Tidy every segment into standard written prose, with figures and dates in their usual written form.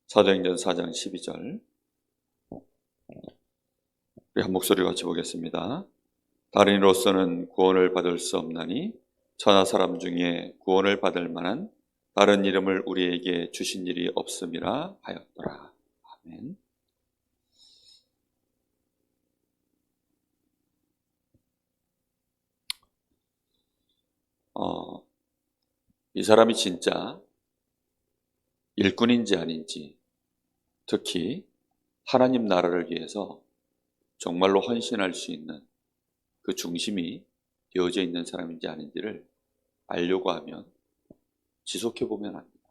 사도행전 4장 12절 우리 한 목소리 같이 보겠습니다. 다른 이로서는 구원을 받을 수 없나니 천하 사람 중에 구원을 받을 만한 다른 이름을 우리에게 주신 일이 없음이라 하였더라. 아멘. 이 사람이 진짜 일꾼인지 아닌지, 특히 하나님 나라를 위해서 정말로 헌신할 수 있는 그 중심이 되어져 있는 사람인지 아닌지를 알려고 하면 지속해보면 합니다.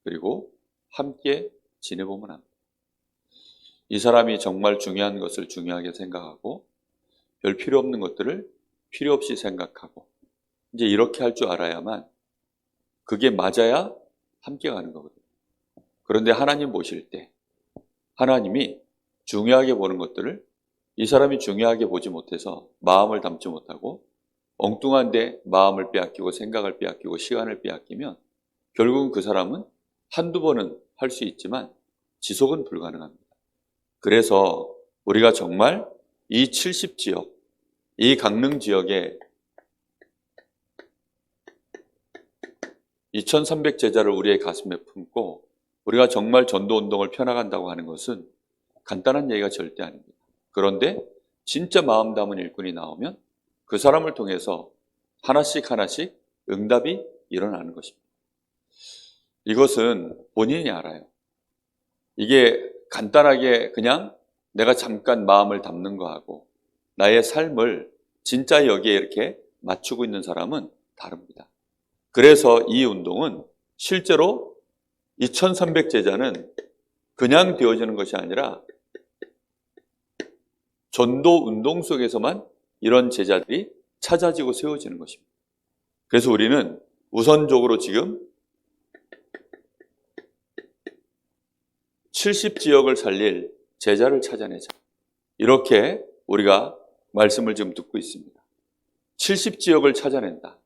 그리고 함께 지내보면 합니다. 이 사람이 정말 중요한 것을 중요하게 생각하고 별 필요 없는 것들을 필요 없이 생각하고 이제 이렇게 할 줄 알아야만 그게 맞아야 함께 가는 거거든요. 그런데 하나님 보실 때 하나님이 중요하게 보는 것들을 이 사람이 중요하게 보지 못해서 마음을 담지 못하고 엉뚱한데 마음을 빼앗기고 생각을 빼앗기고 시간을 빼앗기면 결국은 그 사람은 한두 번은 할 수 있지만 지속은 불가능합니다. 그래서 우리가 정말 이 70지역, 이 강릉 지역에 2300 제자를 우리의 가슴에 품고 우리가 정말 전도운동을 펴나간다고 하는 것은 간단한 얘기가 절대 아닙니다. 그런데 진짜 마음 담은 일꾼이 나오면 그 사람을 통해서 하나씩 하나씩 응답이 일어나는 것입니다. 이것은 본인이 알아요. 이게 간단하게 그냥 내가 잠깐 마음을 담는 거하고 나의 삶을 진짜 여기에 이렇게 맞추고 있는 사람은 다릅니다. 그래서 이 운동은 실제로 2300 제자는 그냥 되어지는 것이 아니라 전도 운동 속에서만 이런 제자들이 찾아지고 세워지는 것입니다. 그래서 우리는 우선적으로 지금 70지역을 살릴 제자를 찾아내자. 이렇게 우리가 말씀을 지금 듣고 있습니다. 70지역을 찾아낸다.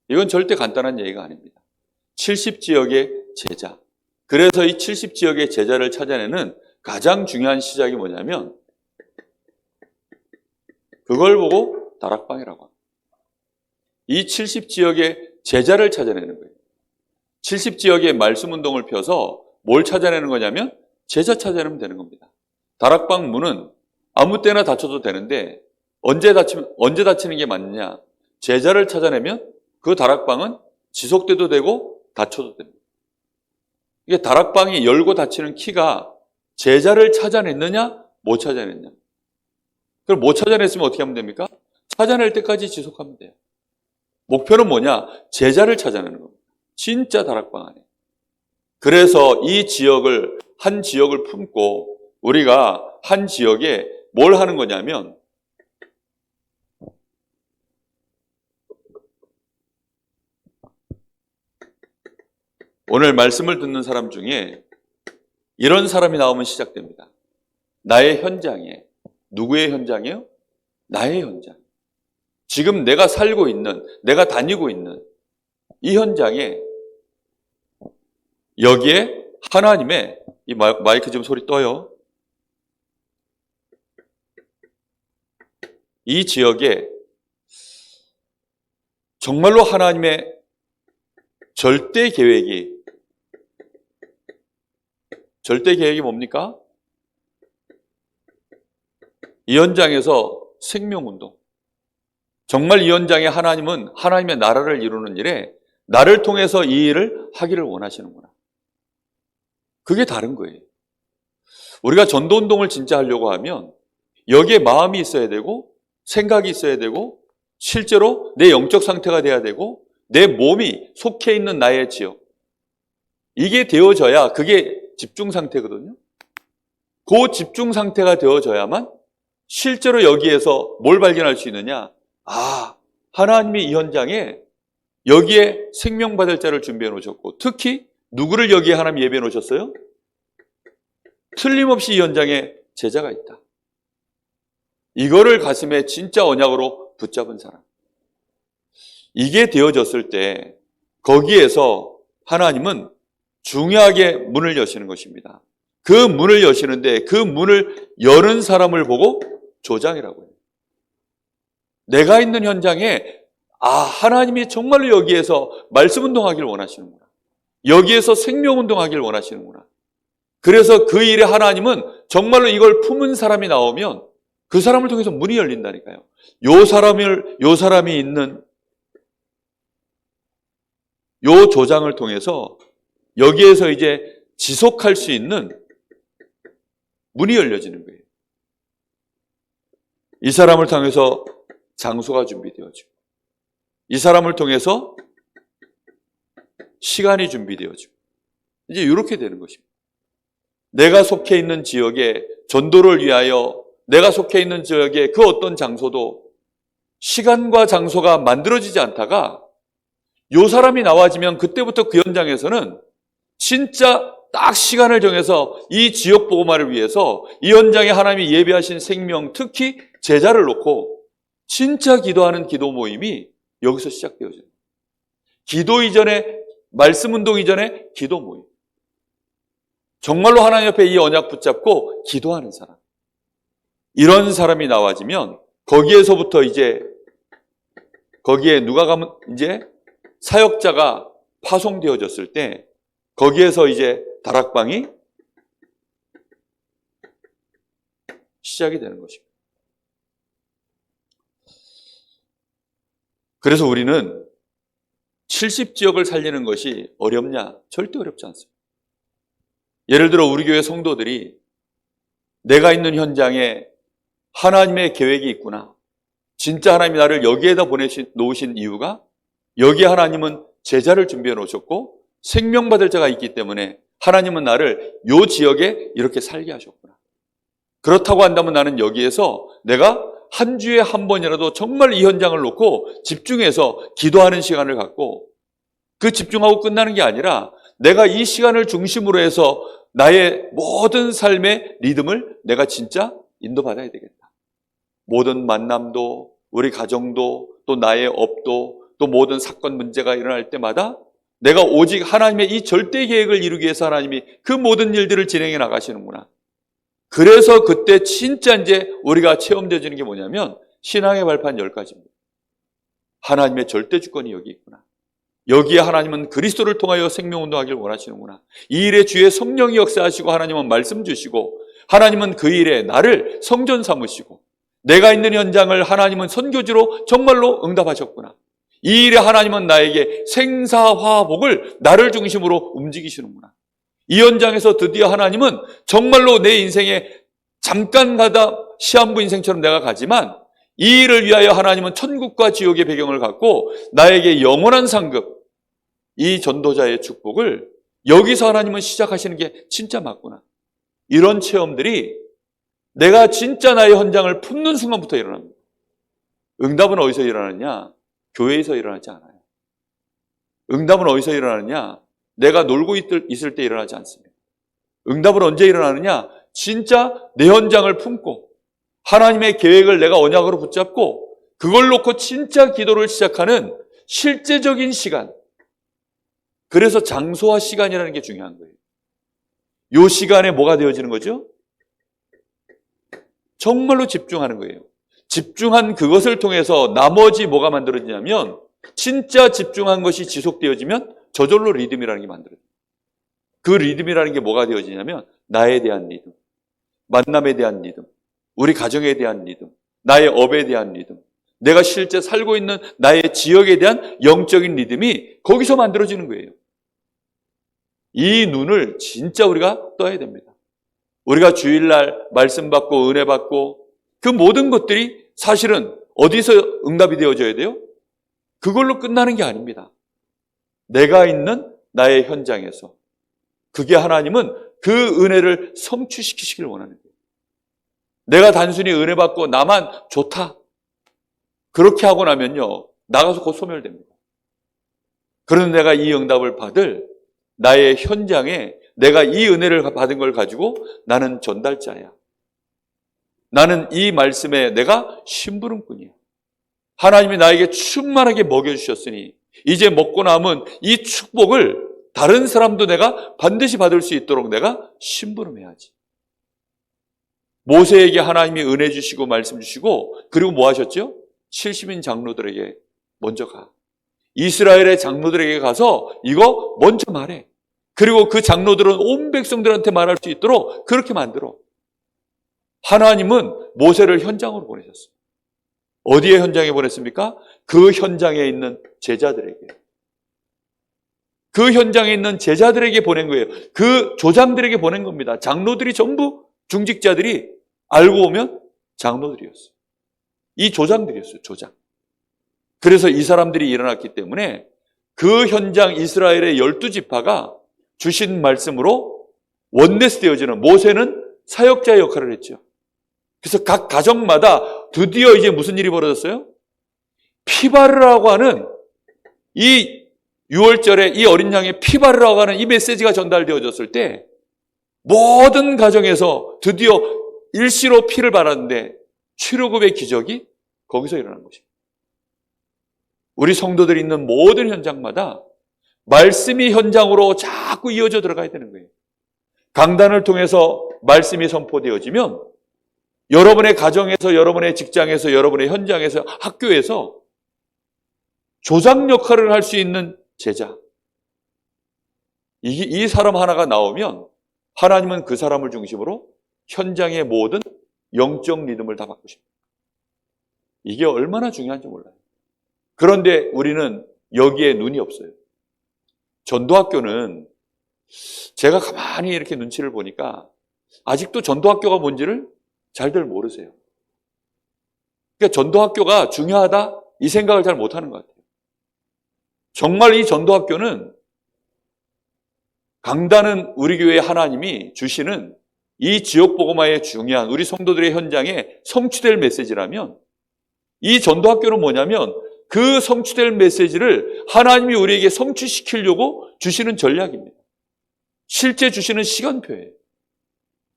이건 절대 간단한 얘기가 아닙니다. 70지역의 제자. 그래서 이 70지역의 제자를 찾아내는 가장 중요한 시작이 뭐냐면 그걸 보고 다락방이라고 합니다. 이 70지역의 제자를 찾아내는 거예요. 70지역의 말씀 운동을 펴서 뭘 찾아내는 거냐면 제자 찾아내면 되는 겁니다. 다락방 문은 아무 때나 닫혀도 되는데 언제 닫히는 게 맞느냐? 제자를 찾아내면 그 다락방은 지속돼도 되고 닫혀도 됩니다. 이게 다락방이 열고 닫히는 키가 제자를 찾아냈느냐 못 찾아냈느냐. 그걸 못 찾아냈으면 어떻게 하면 됩니까? 찾아낼 때까지 지속하면 돼요. 목표는 뭐냐? 제자를 찾아내는 겁니다. 진짜 다락방 안에. 그래서 이 지역을 한 지역을 품고 우리가 한 지역에 뭘 하는 거냐면 오늘 말씀을 듣는 사람 중에 이런 사람이 나오면 시작됩니다. 나의 현장에. 누구의 현장이요? 나의 현장. 지금 내가 살고 있는, 내가 다니고 있는 이 현장에 여기에 하나님의 이 마이크 좀 소리 떠요. 이 지역에 정말로 하나님의 절대 계획이 뭡니까? 이 현장에서 생명운동. 정말 이 현장에 하나님은 하나님의 나라를 이루는 일에 나를 통해서 이 일을 하기를 원하시는구나. 그게 다른 거예요. 우리가 전도운동을 진짜 하려고 하면 여기에 마음이 있어야 되고 생각이 있어야 되고 실제로 내 영적 상태가 돼야 되고 내 몸이 속해 있는 나의 지역. 이게 되어져야 그게 집중 상태거든요. 그 집중 상태가 되어져야만 실제로 여기에서 뭘 발견할 수 있느냐? 아, 하나님이 이 현장에 여기에 생명받을 자를 준비해 놓으셨고 특히 누구를 여기에 하나님 예배해 놓으셨어요? 틀림없이 이 현장에 제자가 있다. 이거를 가슴에 진짜 언약으로 붙잡은 사람. 이게 되어졌을 때 거기에서 하나님은 중요하게 문을 여시는 것입니다. 그 문을 여시는데 그 문을 여는 사람을 보고 조장이라고 해요. 내가 있는 현장에 하나님이 정말로 여기에서 말씀 운동하기를 원하시는구나. 여기에서 생명 운동하기를 원하시는구나. 그래서 그 일에 하나님은 정말로 이걸 품은 사람이 나오면 그 사람을 통해서 문이 열린다니까요. 요 사람이 있는 요 조장을 통해서 여기에서 이제 지속할 수 있는 문이 열려지는 거예요. 이 사람을 통해서 장소가 준비되어지고, 이 사람을 통해서 시간이 준비되어지고, 이제 이렇게 되는 것입니다. 내가 속해 있는 지역에 전도를 위하여 내가 속해 있는 지역에 그 어떤 장소도 시간과 장소가 만들어지지 않다가 요 사람이 나와지면 그때부터 그 현장에서는 진짜 딱 시간을 정해서 이 지역 복음화를 위해서 이 현장에 하나님이 예비하신 생명, 특히 제자를 놓고 진짜 기도하는 기도 모임이 여기서 시작되어져요. 기도 이전에, 말씀 운동 이전에 기도 모임. 정말로 하나님 앞에 이 언약 붙잡고 기도하는 사람. 이런 사람이 나와지면 거기에서부터 이제 거기에 누가 가면 이제 사역자가 파송되어졌을 때 거기에서 이제 다락방이 시작이 되는 것입니다. 그래서 우리는 70지역을 살리는 것이 어렵냐? 절대 어렵지 않습니다. 예를 들어 우리 교회 성도들이 내가 있는 현장에 하나님의 계획이 있구나. 진짜 하나님이 나를 여기에다 놓으신 이유가 여기에 하나님은 제자를 준비해 놓으셨고 생명받을 자가 있기 때문에 하나님은 나를 요 지역에 이렇게 살게 하셨구나. 그렇다고 한다면 나는 여기에서 내가 한 주에 한 번이라도 정말 이 현장을 놓고 집중해서 기도하는 시간을 갖고 그 집중하고 끝나는 게 아니라 내가 이 시간을 중심으로 해서 나의 모든 삶의 리듬을 내가 진짜 인도받아야 되겠다. 모든 만남도, 우리 가정도, 또 나의 업도, 또 모든 사건 문제가 일어날 때마다 내가 오직 하나님의 이 절대 계획을 이루기 위해서 하나님이 그 모든 일들을 진행해 나가시는구나. 그래서 그때 진짜 이제 우리가 체험되어지는 게 뭐냐면 신앙의 발판 10가지입니다. 하나님의 절대 주권이 여기 있구나. 여기에 하나님은 그리스도를 통하여 생명운동하기를 원하시는구나. 이 일에 주의 성령이 역사하시고 하나님은 말씀 주시고 하나님은 그 일에 나를 성전 삼으시고 내가 있는 현장을 하나님은 선교지로 정말로 응답하셨구나. 이 일에 하나님은 나에게 생사화복을 나를 중심으로 움직이시는구나. 이 현장에서 드디어 하나님은 정말로 내 인생에 잠깐 가다 시한부 인생처럼 내가 가지만 이 일을 위하여 하나님은 천국과 지옥의 배경을 갖고 나에게 영원한 상급, 이 전도자의 축복을 여기서 하나님은 시작하시는 게 진짜 맞구나. 이런 체험들이 내가 진짜 나의 현장을 품는 순간부터 일어납니다. 응답은 어디서 일어나느냐? 교회에서 일어나지 않아요. 응답은 어디서 일어나느냐? 내가 놀고 있을 때 일어나지 않습니다. 응답은 언제 일어나느냐? 진짜 내 현장을 품고 하나님의 계획을 내가 언약으로 붙잡고 그걸 놓고 진짜 기도를 시작하는 실제적인 시간. 그래서 장소와 시간이라는 게 중요한 거예요. 이 시간에 뭐가 되어지는 거죠? 정말로 집중하는 거예요. 집중한 그것을 통해서 나머지 뭐가 만들어지냐면 진짜 집중한 것이 지속되어지면 저절로 리듬이라는 게 만들어져요. 그 리듬이라는 게 뭐가 되어지냐면 나에 대한 리듬, 만남에 대한 리듬, 우리 가정에 대한 리듬, 나의 업에 대한 리듬, 내가 실제 살고 있는 나의 지역에 대한 영적인 리듬이 거기서 만들어지는 거예요. 이 눈을 진짜 우리가 떠야 됩니다. 우리가 주일날 말씀 받고 은혜 받고 그 모든 것들이 사실은 어디서 응답이 되어져야 돼요? 그걸로 끝나는 게 아닙니다. 내가 있는 나의 현장에서 그게 하나님은 그 은혜를 성취시키시길 원하는 거예요. 내가 단순히 은혜 받고 나만 좋다. 그렇게 하고 나면요. 나가서 곧 소멸됩니다. 그런데 내가 이 응답을 받을 나의 현장에 내가 이 은혜를 받은 걸 가지고 나는 전달자야. 나는 이 말씀에 내가 심부름꾼이야. 하나님이 나에게 충만하게 먹여주셨으니 이제 먹고 남은 이 축복을 다른 사람도 내가 반드시 받을 수 있도록 내가 심부름해야지. 모세에게 하나님이 은혜 주시고 말씀 주시고, 그리고 뭐 하셨죠? 70인 장로들에게 먼저 가. 이스라엘의 장로들에게 가서 이거 먼저 말해. 그리고 그 장로들은 온 백성들한테 말할 수 있도록 그렇게 만들어. 하나님은 모세를 현장으로 보내셨어요. 어디에 현장에 보냈습니까? 그 현장에 있는 제자들에게. 그 현장에 있는 제자들에게 보낸 거예요. 그 조장들에게 보낸 겁니다. 장로들이 전부 중직자들이 알고 보면 장로들이었어요. 이 조장들이었어요. 조장. 그래서 이 사람들이 일어났기 때문에 그 현장 이스라엘의 12지파가 주신 말씀으로 원내스 되어지는, 모세는 사역자의 역할을 했죠. 그래서 각 가정마다 드디어 이제 무슨 일이 벌어졌어요? 피바르라고 하는 이 6월절에 이 어린 양의 피바르라고 하는 이 메시지가 전달되어졌을 때 모든 가정에서 드디어 일시로 피를 발하는데 치료급의 기적이 거기서 일어난 것입니다. 우리 성도들이 있는 모든 현장마다 말씀이 현장으로 자꾸 이어져 들어가야 되는 거예요. 강단을 통해서 말씀이 선포되어지면 여러분의 가정에서, 여러분의 직장에서, 여러분의 현장에서, 학교에서 조장 역할을 할 수 있는 제자, 이 사람 하나가 나오면 하나님은 그 사람을 중심으로 현장의 모든 영적 리듬을 다 바꾸십니다. 이게 얼마나 중요한지 몰라요. 그런데 우리는 여기에 눈이 없어요. 전도학교는 제가 가만히 이렇게 눈치를 보니까 아직도 전도학교가 뭔지를 잘들 모르세요. 그러니까 전도학교가 중요하다 이 생각을 잘 못하는 것 같아요. 정말 이 전도학교는, 강단은 우리 교회 하나님이 주시는 이 지역복음화의 중요한 우리 성도들의 현장에 성취될 메시지라면, 이 전도학교는 뭐냐면 그 성취될 메시지를 하나님이 우리에게 성취시키려고 주시는 전략입니다. 실제 주시는 시간표예요.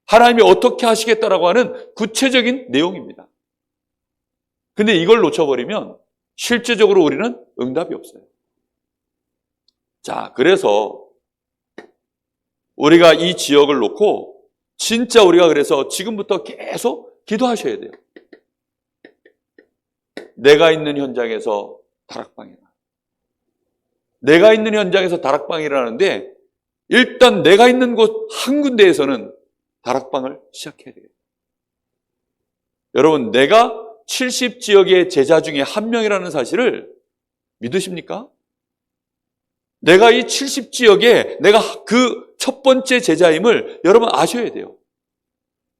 하나님이 어떻게 하시겠다라고 하는 구체적인 내용입니다. 근데 이걸 놓쳐버리면 실제적으로 우리는 응답이 없어요. 자, 그래서 우리가 이 지역을 놓고 진짜 우리가 그래서 지금부터 계속 기도하셔야 돼요. 내가 있는 현장에서 다락방이라. 내가 있는 현장에서 다락방이라는데 일단 내가 있는 곳 한 군데에서는 다락방을 시작해야 돼요. 여러분, 내가 70지역의 제자 중에 한 명이라는 사실을 믿으십니까? 내가 이 70지역에 내가 그 첫 번째 제자임을 여러분 아셔야 돼요.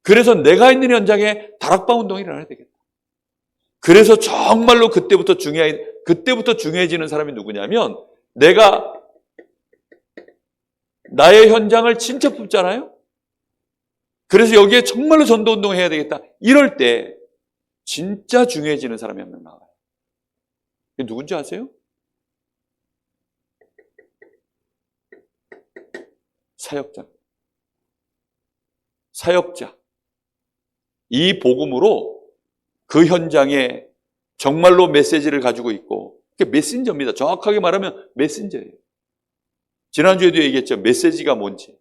그래서 내가 있는 현장에 다락방 운동이 일어나야 되겠다. 그래서 정말로 그때부터 중요해지는 사람이 누구냐면, 내가 나의 현장을 진짜 뽑잖아요. 그래서 여기에 정말로 전도운동을 해야 되겠다. 이럴 때 진짜 중요해지는 사람이 한 명 나와요. 그게 누군지 아세요? 사역자. 이 복음으로 그 현장에 정말로 메시지를 가지고 있고, 그게 메신저입니다. 정확하게 말하면 메신저예요. 지난주에도 얘기했죠. 메시지가 뭔지.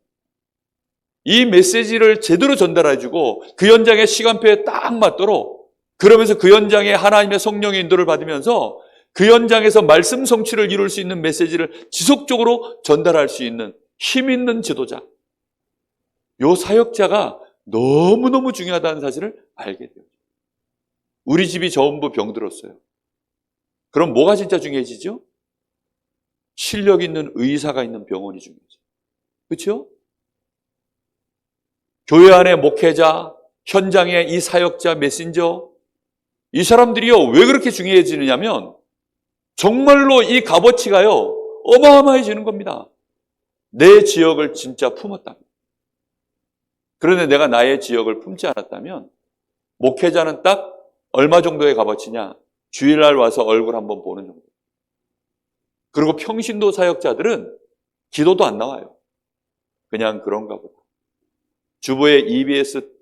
이 메시지를 제대로 전달해주고 그 현장의 시간표에 딱 맞도록, 그러면서 그 현장에 하나님의 성령의 인도를 받으면서 그 현장에서 말씀 성취를 이룰 수 있는 메시지를 지속적으로 전달할 수 있는 힘 있는 지도자, 요 사역자가 너무너무 중요하다는 사실을 알게 돼요. 우리 집이 전부 병들었어요. 그럼 뭐가 진짜 중요해지죠? 실력 있는 의사가 있는 병원이 중요하죠. 그렇죠? 교회 안에 목회자, 현장에 이 사역자, 메신저, 이 사람들이요, 왜 그렇게 중요해지느냐면 정말로 이 값어치가요 어마어마해지는 겁니다. 내 지역을 진짜 품었다면. 그런데 내가 나의 지역을 품지 않았다면, 목회자는 딱 얼마 정도의 값어치냐? 주일날 와서 얼굴 한번 보는 정도. 그리고 평신도 사역자들은 기도도 안 나와요. 그냥 그런가 보다. 주보에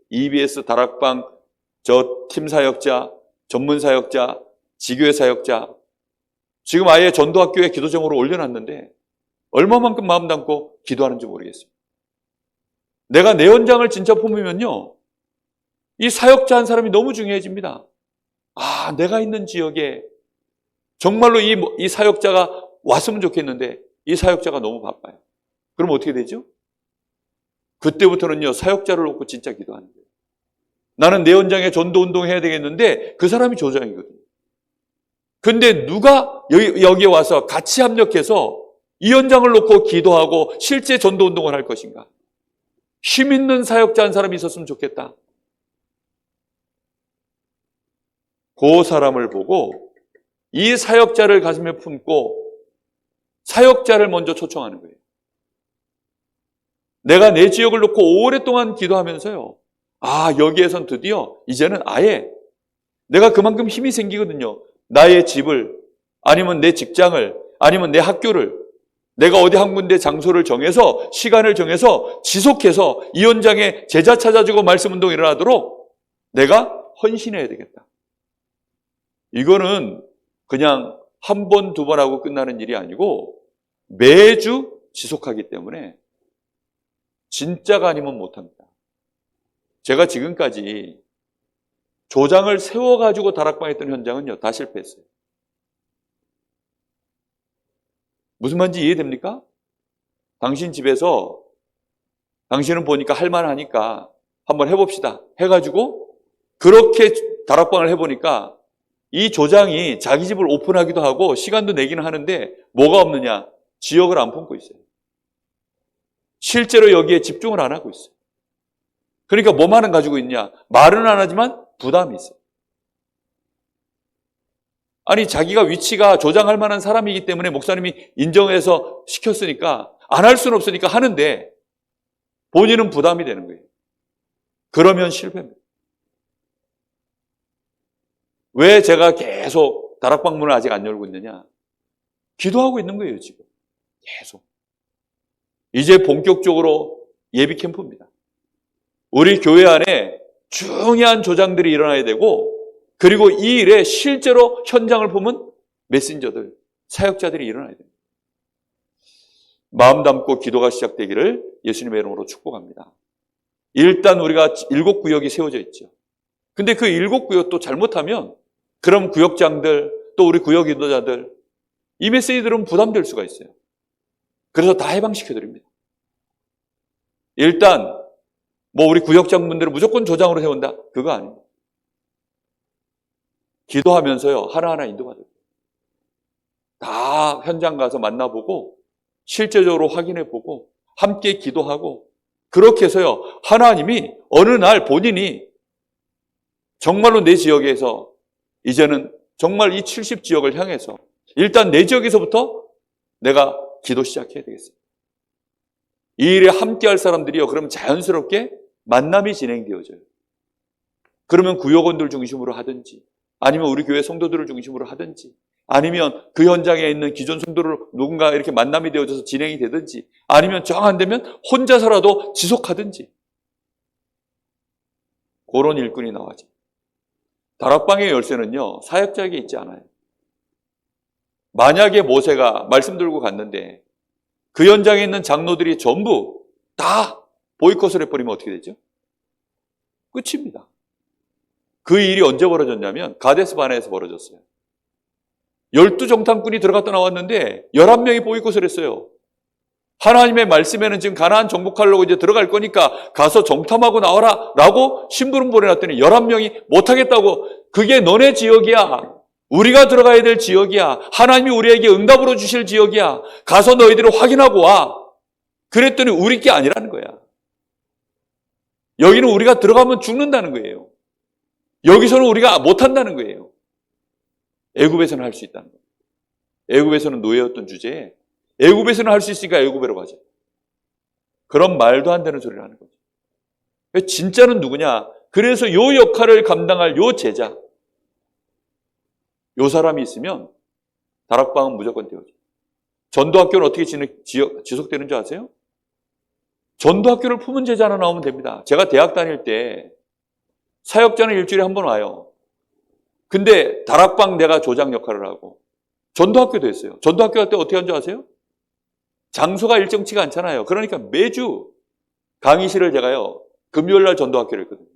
EBS 다락방 저 팀 사역자, 전문 사역자, 지교회 사역자, 지금 아예 전도학교에 기도제목으로 올려놨는데 얼마만큼 마음 담고 기도하는지 모르겠습니다. 내가 내 현장을 진짜 품으면요, 이 사역자 한 사람이 너무 중요해집니다. 아, 내가 있는 지역에 정말로 이 사역자가 왔으면 좋겠는데 이 사역자가 너무 바빠요. 그럼 어떻게 되죠? 그때부터는요, 사역자를 놓고 진짜 기도하는 거예요. 나는 내 현장에 전도 운동해야 되겠는데 그 사람이 조장이거든요. 근데 누가 여기에 와서 같이 합력해서 이 현장을 놓고 기도하고 실제 전도 운동을 할 것인가? 힘 있는 사역자 한 사람이 있었으면 좋겠다. 그 사람을 보고 이 사역자를 가슴에 품고 사역자를 먼저 초청하는 거예요. 내가 내 지역을 놓고 오랫동안 기도하면서요, 아, 여기에선 드디어 이제는 아예 내가 그만큼 힘이 생기거든요. 나의 집을, 아니면 내 직장을, 아니면 내 학교를, 내가 어디 한 군데 장소를 정해서, 시간을 정해서 지속해서 이 현장에 제자 찾아주고 말씀 운동이 일어나도록 내가 헌신해야 되겠다. 이거는 그냥 한 번, 두 번 하고 끝나는 일이 아니고 매주 지속하기 때문에 진짜가 아니면 못합니다. 제가 지금까지 조장을 세워가지고 다락방 했던 현장은요, 다 실패했어요. 무슨 말인지 이해됩니까? 당신 집에서 당신은 보니까 할만하니까 한번 해봅시다 해가지고 그렇게 다락방을 해보니까 이 조장이 자기 집을 오픈하기도 하고 시간도 내기는 하는데 뭐가 없느냐? 지역을 안 품고 있어요. 실제로 여기에 집중을 안 하고 있어요. 그러니까 뭐만은 가지고 있냐? 말은 안 하지만 부담이 있어요. 아니, 자기가 위치가 조장할 만한 사람이기 때문에 목사님이 인정해서 시켰으니까 안 할 수는 없으니까 하는데 본인은 부담이 되는 거예요. 그러면 실패입니다. 왜 제가 계속 다락방 문을 아직 안 열고 있느냐? 기도하고 있는 거예요, 지금. 계속. 이제 본격적으로 예비 캠프입니다. 우리 교회 안에 중요한 조장들이 일어나야 되고, 그리고 이 일에 실제로 현장을 보면 메신저들, 사역자들이 일어나야 됩니다. 마음 담고 기도가 시작되기를 예수님의 이름으로 축복합니다. 일단 우리가 7구역이 세워져 있죠. 근데 그 7구역도 잘못하면 그럼 구역장들, 또 우리 구역 인도자들, 이 메시지들은 부담될 수가 있어요. 그래서 다 해방시켜드립니다. 일단 뭐 우리 구역장분들을 무조건 조장으로 세운다? 그거 아닙니다. 기도하면서요, 하나하나 인도받아요. 다 현장 가서 만나보고 실제적으로 확인해보고 함께 기도하고 그렇게 해서요, 하나님이 어느 날 본인이 정말로 내 지역에서 이제는 정말 이 70지역을 향해서 일단 내 지역에서부터 내가 기도 시작해야 되겠습니다. 이 일에 함께 할 사람들이요, 그럼 자연스럽게 만남이 진행되어져요. 그러면 구역원들 중심으로 하든지, 아니면 우리 교회 성도들을 중심으로 하든지, 아니면 그 현장에 있는 기존 성도를 누군가 이렇게 만남이 되어져서 진행이 되든지, 아니면 정 안 되면 혼자서라도 지속하든지, 그런 일꾼이 나와죠. 다락방의 열쇠는요, 사역자에게 있지 않아요. 만약에 모세가 말씀 들고 갔는데 그 현장에 있는 장로들이 전부 다 보이콧을 해버리면 어떻게 되죠? 끝입니다. 그 일이 언제 벌어졌냐면 가데스 바네에서 벌어졌어요. 12정탐꾼이 들어갔다 나왔는데 11명이 보이콧을 했어요. 하나님의 말씀에는 지금 가나안 정복하려고 이제 들어갈 거니까 가서 정탐하고 나와라 라고 심부름 보내놨더니 11명이 못하겠다고, 그게 너네 지역이야. 우리가 들어가야 될 지역이야. 하나님이 우리에게 응답으로 주실 지역이야. 가서 너희들이 확인하고 와. 그랬더니 우리 게 아니라는 거야. 여기는 우리가 들어가면 죽는다는 거예요. 여기서는 우리가 못한다는 거예요. 애굽에서는 할 수 있다는 거예요. 애굽에서는 노예였던 주제에 애굽에서는 할 수 있으니까 애굽으로 가자. 그런 말도 안 되는 소리를 하는 거죠. 진짜는 누구냐? 그래서 요 역할을 감당할 요 제자, 요 사람이 있으면 다락방은 무조건 되어져요. 전도학교는 어떻게 지속되는 줄 아세요? 전도학교를 품은 제자 하나 나오면 됩니다. 제가 대학 다닐 때 사역자는 일주일에 한 번 와요. 근데 다락방 내가 조장 역할을 하고 전도학교도 했어요. 전도학교 할 때 어떻게 한 줄 아세요? 장소가 일정치가 않잖아요. 그러니까 매주 강의실을 제가요, 금요일 날 전도학교를 했거든요.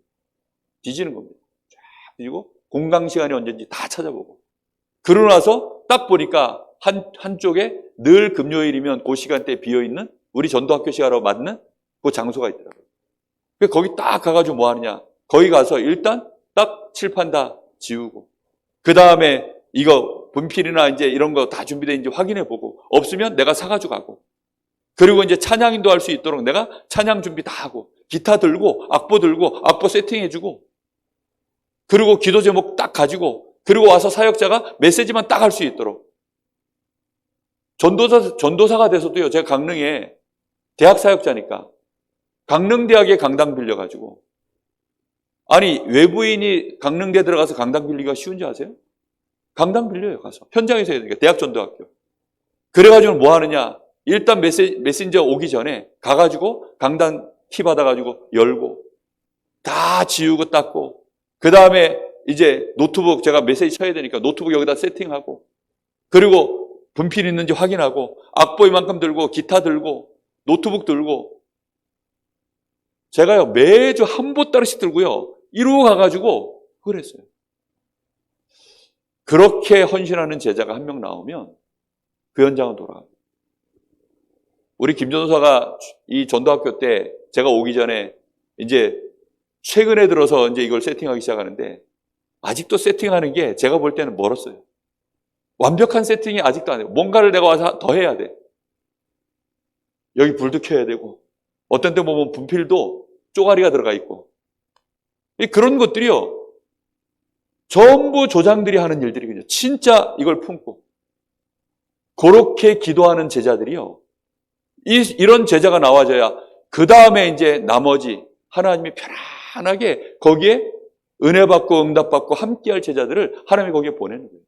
뒤지는 겁니다. 쫙 뒤지고 공강 시간이 언제인지 다 찾아보고. 그러고 나서 딱 보니까 한쪽에 늘 금요일이면 그 시간대에 비어있는 우리 전도학교 시간으로 맞는 그 장소가 있더라고요. 그래서 거기 딱 가가지고 뭐 하느냐. 거기 가서 일단 딱 칠판 다 지우고, 그 다음에 이거 분필이나 이제 이런 거 다 준비되어 있는지 확인해 보고, 없으면 내가 사가지고 가고, 그리고 이제 찬양 인도할 수 있도록 내가 찬양 준비 다 하고, 기타 들고, 악보 들고, 악보 세팅해주고, 그리고 기도 제목 딱 가지고, 그리고 와서 사역자가 메시지만 딱 할 수 있도록. 전도사가 돼서도요, 제가 강릉에 대학 사역자니까 강릉대학에 강당 빌려가지고, 아니 외부인이 강릉대 들어가서 강당 빌리기가 쉬운지 아세요? 강당 빌려요. 가서 현장에서 해야 되니까. 대학 전도학교. 그래가지고 뭐 하느냐, 일단 메신저 오기 전에 가가지고 강당 키 받아가지고 열고 다 지우고 닦고, 그 다음에 이제 노트북, 제가 메시지 쳐야 되니까 노트북 여기다 세팅하고, 그리고 분필 있는지 확인하고, 악보 이만큼 들고, 기타 들고, 노트북 들고, 제가요 매주 한 보따리씩 들고요 이러고 가가지고 그걸 했어요. 그렇게 헌신하는 제자가 한 명 나오면 그 현장은 돌아갑니다. 우리 김 전도사가 이 전도학교 때 제가 오기 전에 이제 최근에 들어서 이제 이걸 세팅하기 시작하는데, 아직도 세팅하는 게 제가 볼 때는 멀었어요. 완벽한 세팅이 아직도 안 해요. 뭔가를 내가 와서 더 해야 돼. 여기 불도 켜야 되고, 어떤 때 보면 분필도 쪼가리가 들어가 있고, 그런 것들이요 전부 조장들이 하는 일들이거든요. 진짜 이걸 품고 그렇게 기도하는 제자들이요, 이런 제자가 나와줘야 그 다음에 이제 나머지 하나님이 편안하게 거기에 은혜 받고 응답 받고 함께할 제자들을 하나님이 거기에 보내는 거예요.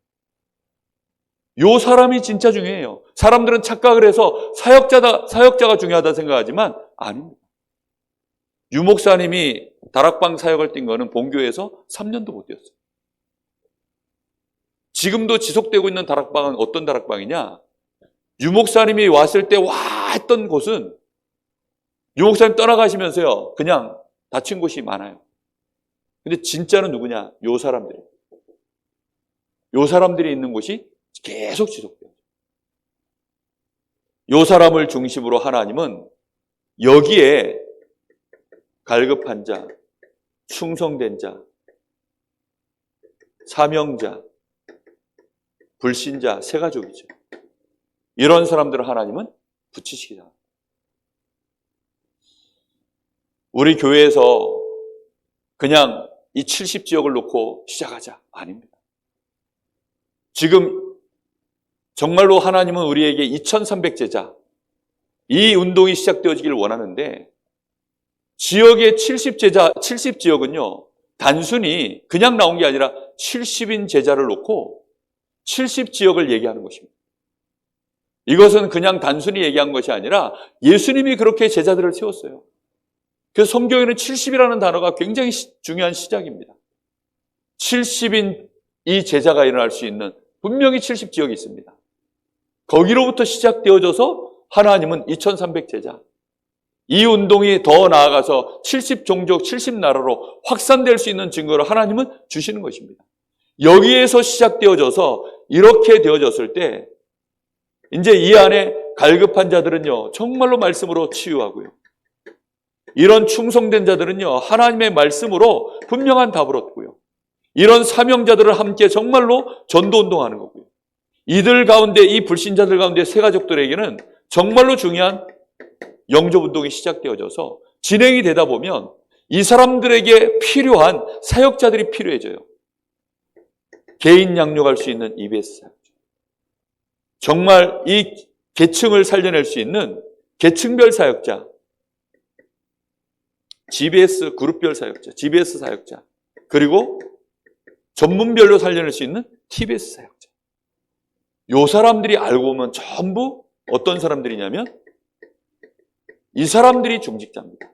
요 사람이 진짜 중요해요. 사람들은 착각을 해서 사역자가 중요하다 생각하지만 아닙니다. 유 목사님이 다락방 사역을 뛴 거는 본교에서 3년도 못 뛰었어요. 지금도 지속되고 있는 다락방은 어떤 다락방이냐? 유 목사님이 왔을 때 와 했던 곳은 유 목사님 떠나가시면서요 그냥 닫힌 곳이 많아요. 근데 진짜는 누구냐? 요 사람들이에요. 요 사람들이 있는 곳이 계속 지속돼요. 요 사람을 중심으로 하나님은 여기에 갈급한 자, 충성된 자, 사명자, 불신자 세 가족이죠. 이런 사람들을 하나님은 붙이시기다. 우리 교회에서 그냥 이 70지역을 놓고 시작하자. 아닙니다. 지금 정말로 하나님은 우리에게 2300제자, 이 운동이 시작되어지기를 원하는데, 지역의 70지역은요, 단순히 그냥 나온 게 아니라 70인 제자를 놓고 70지역을 얘기하는 것입니다. 이것은 그냥 단순히 얘기한 것이 아니라 예수님이 그렇게 제자들을 세웠어요. 그래서 성경에는 70이라는 단어가 굉장히 중요한 시작입니다. 70인 이 제자가 일어날 수 있는 분명히 70지역이 있습니다. 거기로부터 시작되어져서 하나님은 2300제자, 이 운동이 더 나아가서 70종족 70나라로 확산될 수 있는 증거를 하나님은 주시는 것입니다. 여기에서 시작되어져서 이렇게 되어졌을 때 이제 이 안에 갈급한 자들은요 정말로 말씀으로 치유하고요, 이런 충성된 자들은요 하나님의 말씀으로 분명한 답을 얻고요, 이런 사명자들을 함께 정말로 전도운동하는 거고요, 이들 가운데, 이 불신자들 가운데 세 가족들에게는 정말로 중요한 영접운동이 시작되어져서 진행이 되다 보면 이 사람들에게 필요한 사역자들이 필요해져요. 개인 양육할 수 있는 EBS 사역자, 정말 이 계층을 살려낼 수 있는 계층별 사역자, GBS 그룹별 사역자, GBS 사역자, 그리고 전문별로 살려낼 수 있는 TBS 사역자. 요 사람들이 알고 보면 전부 어떤 사람들이냐면 이 사람들이 중직자입니다.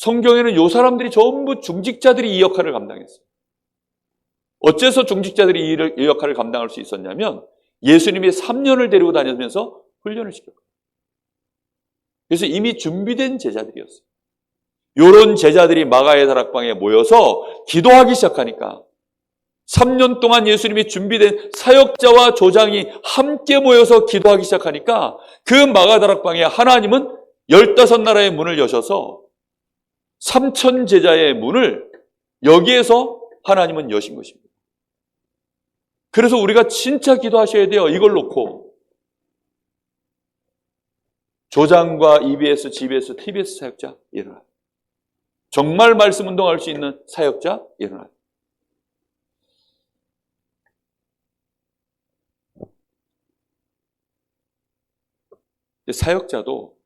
성경에는 요 사람들이 전부 중직자들이 이 역할을 감당했어요. 어째서 중직자들이 이 역할을 감당할 수 있었냐면 예수님이 3년을 데리고 다니면서 훈련을 시켰거든요. 그래서 이미 준비된 제자들이었어요. 요런 제자들이 마가의 다락방에 모여서 기도하기 시작하니까 3년 동안 예수님이 준비된 사역자와 조장이 함께 모여서 기도하기 시작하니까 그 마가 다락방에 하나님은 15나라의 문을 여셔서 3천 제자의 문을 여기에서 하나님은 여신 것입니다. 그래서 우리가 진짜 기도하셔야 돼요. 이걸 놓고. 조장과 EBS, GBS, TBS 사역자 일어나. 정말 말씀 운동할 수 있는 사역자 일어나. 사역자도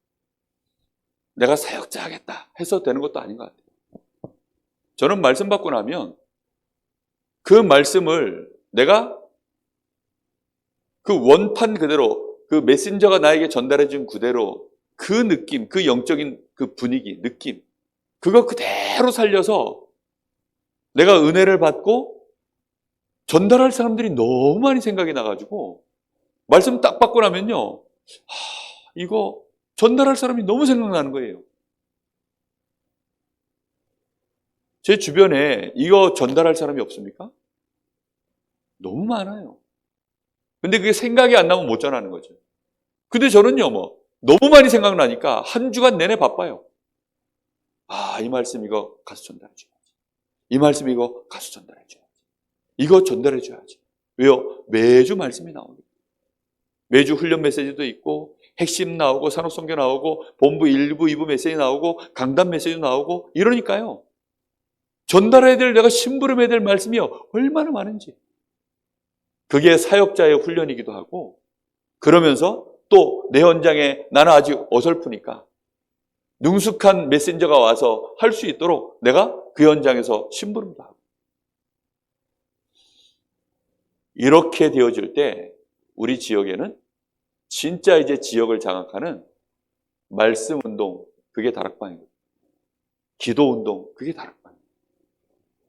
내가 사역자 하겠다 해서 되는 것도 아닌 것 같아요. 저는 말씀 받고 나면 그 말씀을 내가 그 원판 그대로 그 메신저가 나에게 전달해 준 그대로 그 느낌, 그 영적인 그 분위기, 느낌 그거 그대로 살려서 내가 은혜를 받고 전달할 사람들이 너무 많이 생각이 나가지고 말씀 딱 받고 나면요 이거 전달할 사람이 너무 생각나는 거예요. 제 주변에 이거 전달할 사람이 없습니까? 너무 많아요. 근데 그게 생각이 안 나면 못 전하는 거죠. 근데 저는요, 너무 많이 생각나니까 한 주간 내내 바빠요. 이 말씀 이거 가서 전달해줘야지. 이 말씀 이거 가서 전달해줘야지. 이거 전달해줘야지. 왜요? 매주 말씀이 나옵니다. 매주 훈련 메시지도 있고, 핵심 나오고, 산업선교 나오고, 본부 1부, 2부 메시지 나오고, 강단 메시지 나오고, 이러니까요. 전달해야 될 내가 심부름해야 될 말씀이 얼마나 많은지. 그게 사역자의 훈련이기도 하고 그러면서 또 내 현장에 나는 아직 어설프니까 능숙한 메신저가 와서 할 수 있도록 내가 그 현장에서 심부름도 하고 이렇게 되어질 때 우리 지역에는 진짜 이제 지역을 장악하는 말씀 운동 그게 다락방이고 기도 운동 그게 다락방이에요.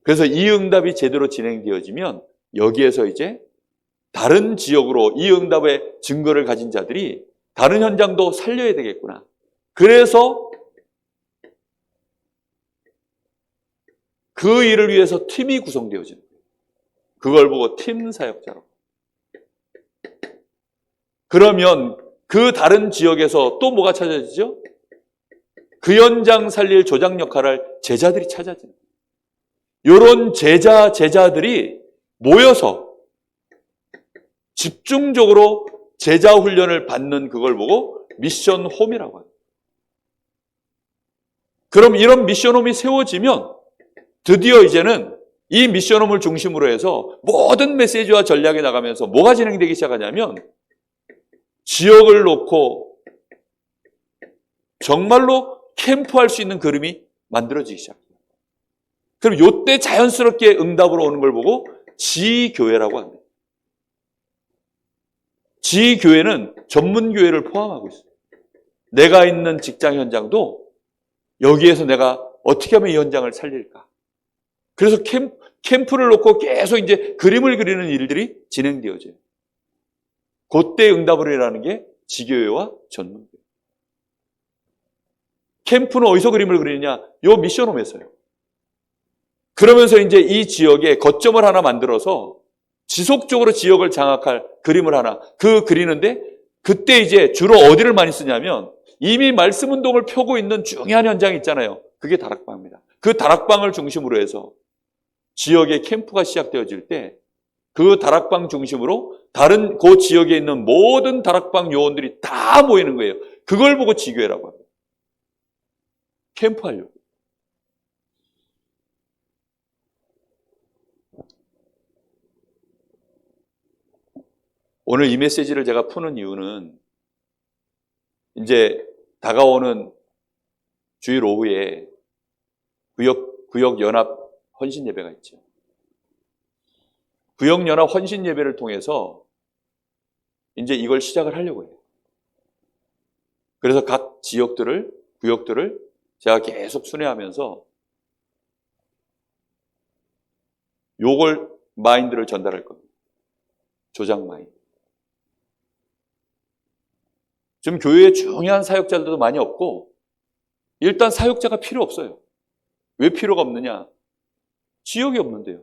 그래서 이 응답이 제대로 진행되어지면 여기에서 이제 다른 지역으로 이 응답의 증거를 가진 자들이 다른 현장도 살려야 되겠구나. 그래서 그 일을 위해서 팀이 구성되어지는 거예요. 그걸 보고 팀 사역자로. 그러면 그 다른 지역에서 또 뭐가 찾아지죠? 그 현장 살릴 조장 역할을 할 제자들이 찾아지는 거예요. 이런 제자들이 모여서 집중적으로 제자 훈련을 받는 그걸 보고 미션 홈이라고 합니다. 그럼 이런 미션 홈이 세워지면 드디어 이제는 이 미션 홈을 중심으로 해서 모든 메시지와 전략이 나가면서 뭐가 진행되기 시작하냐면 지역을 놓고 정말로 캠프할 수 있는 그림이 만들어지기 시작합니다. 그럼 이때 자연스럽게 응답으로 오는 걸 보고 지교회라고 합니다. 지교회는 전문교회를 포함하고 있어요. 내가 있는 직장 현장도 여기에서 내가 어떻게 하면 이 현장을 살릴까. 그래서 캠프를 놓고 계속 이제 그림을 그리는 일들이 진행되어져요. 그때 응답을 이라는 게 지교회와 전문교회. 캠프는 어디서 그림을 그리느냐? 요 미션홈에서요. 그러면서 이제 이 지역에 거점을 하나 만들어서 지속적으로 지역을 장악할 그림을 하나 그리는데 그때 이제 주로 어디를 많이 쓰냐면 이미 말씀 운동을 펴고 있는 중요한 현장이 있잖아요. 그게 다락방입니다. 그 다락방을 중심으로 해서 지역의 캠프가 시작되어질 때 그 다락방 중심으로 다른 그 지역에 있는 모든 다락방 요원들이 다 모이는 거예요. 그걸 보고 지교회라고 합니다. 캠프하려고. 오늘 이 메시지를 제가 푸는 이유는 이제 다가오는 주일 오후에 구역연합 헌신 예배가 있죠. 구역연합 헌신 예배를 통해서 이제 이걸 시작을 하려고 해요. 그래서 각 구역들을 제가 계속 순회하면서 요걸 마인드를 전달할 겁니다. 조작 마인드. 지금 교회에 중요한 사역자들도 많이 없고 일단 사역자가 필요 없어요. 왜 필요가 없느냐? 지역이 없는데요.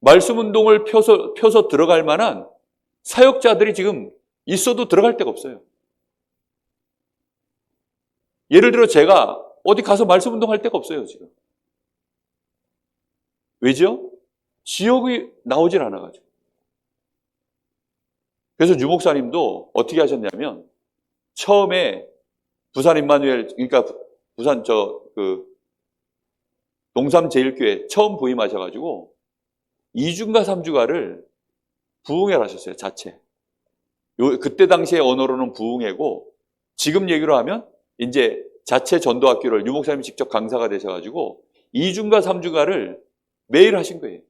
말씀 운동을 펴서 들어갈 만한 사역자들이 지금 있어도 들어갈 데가 없어요. 예를 들어 제가 어디 가서 말씀 운동할 데가 없어요, 지금. 왜죠? 지역이 나오질 않아가지고. 그래서 유 목사님도 어떻게 하셨냐면 처음에 부산 임마누엘, 그러니까 부산 동삼제일교회 처음 부임하셔가지고 2주인가 3주가를 부흥회를 하셨어요, 자체. 그때 당시의 언어로는 부흥회고 지금 얘기로 하면 이제 자체 전도학교를 유 목사님이 직접 강사가 되셔가지고 2주인가 3주가를 매일 하신 거예요.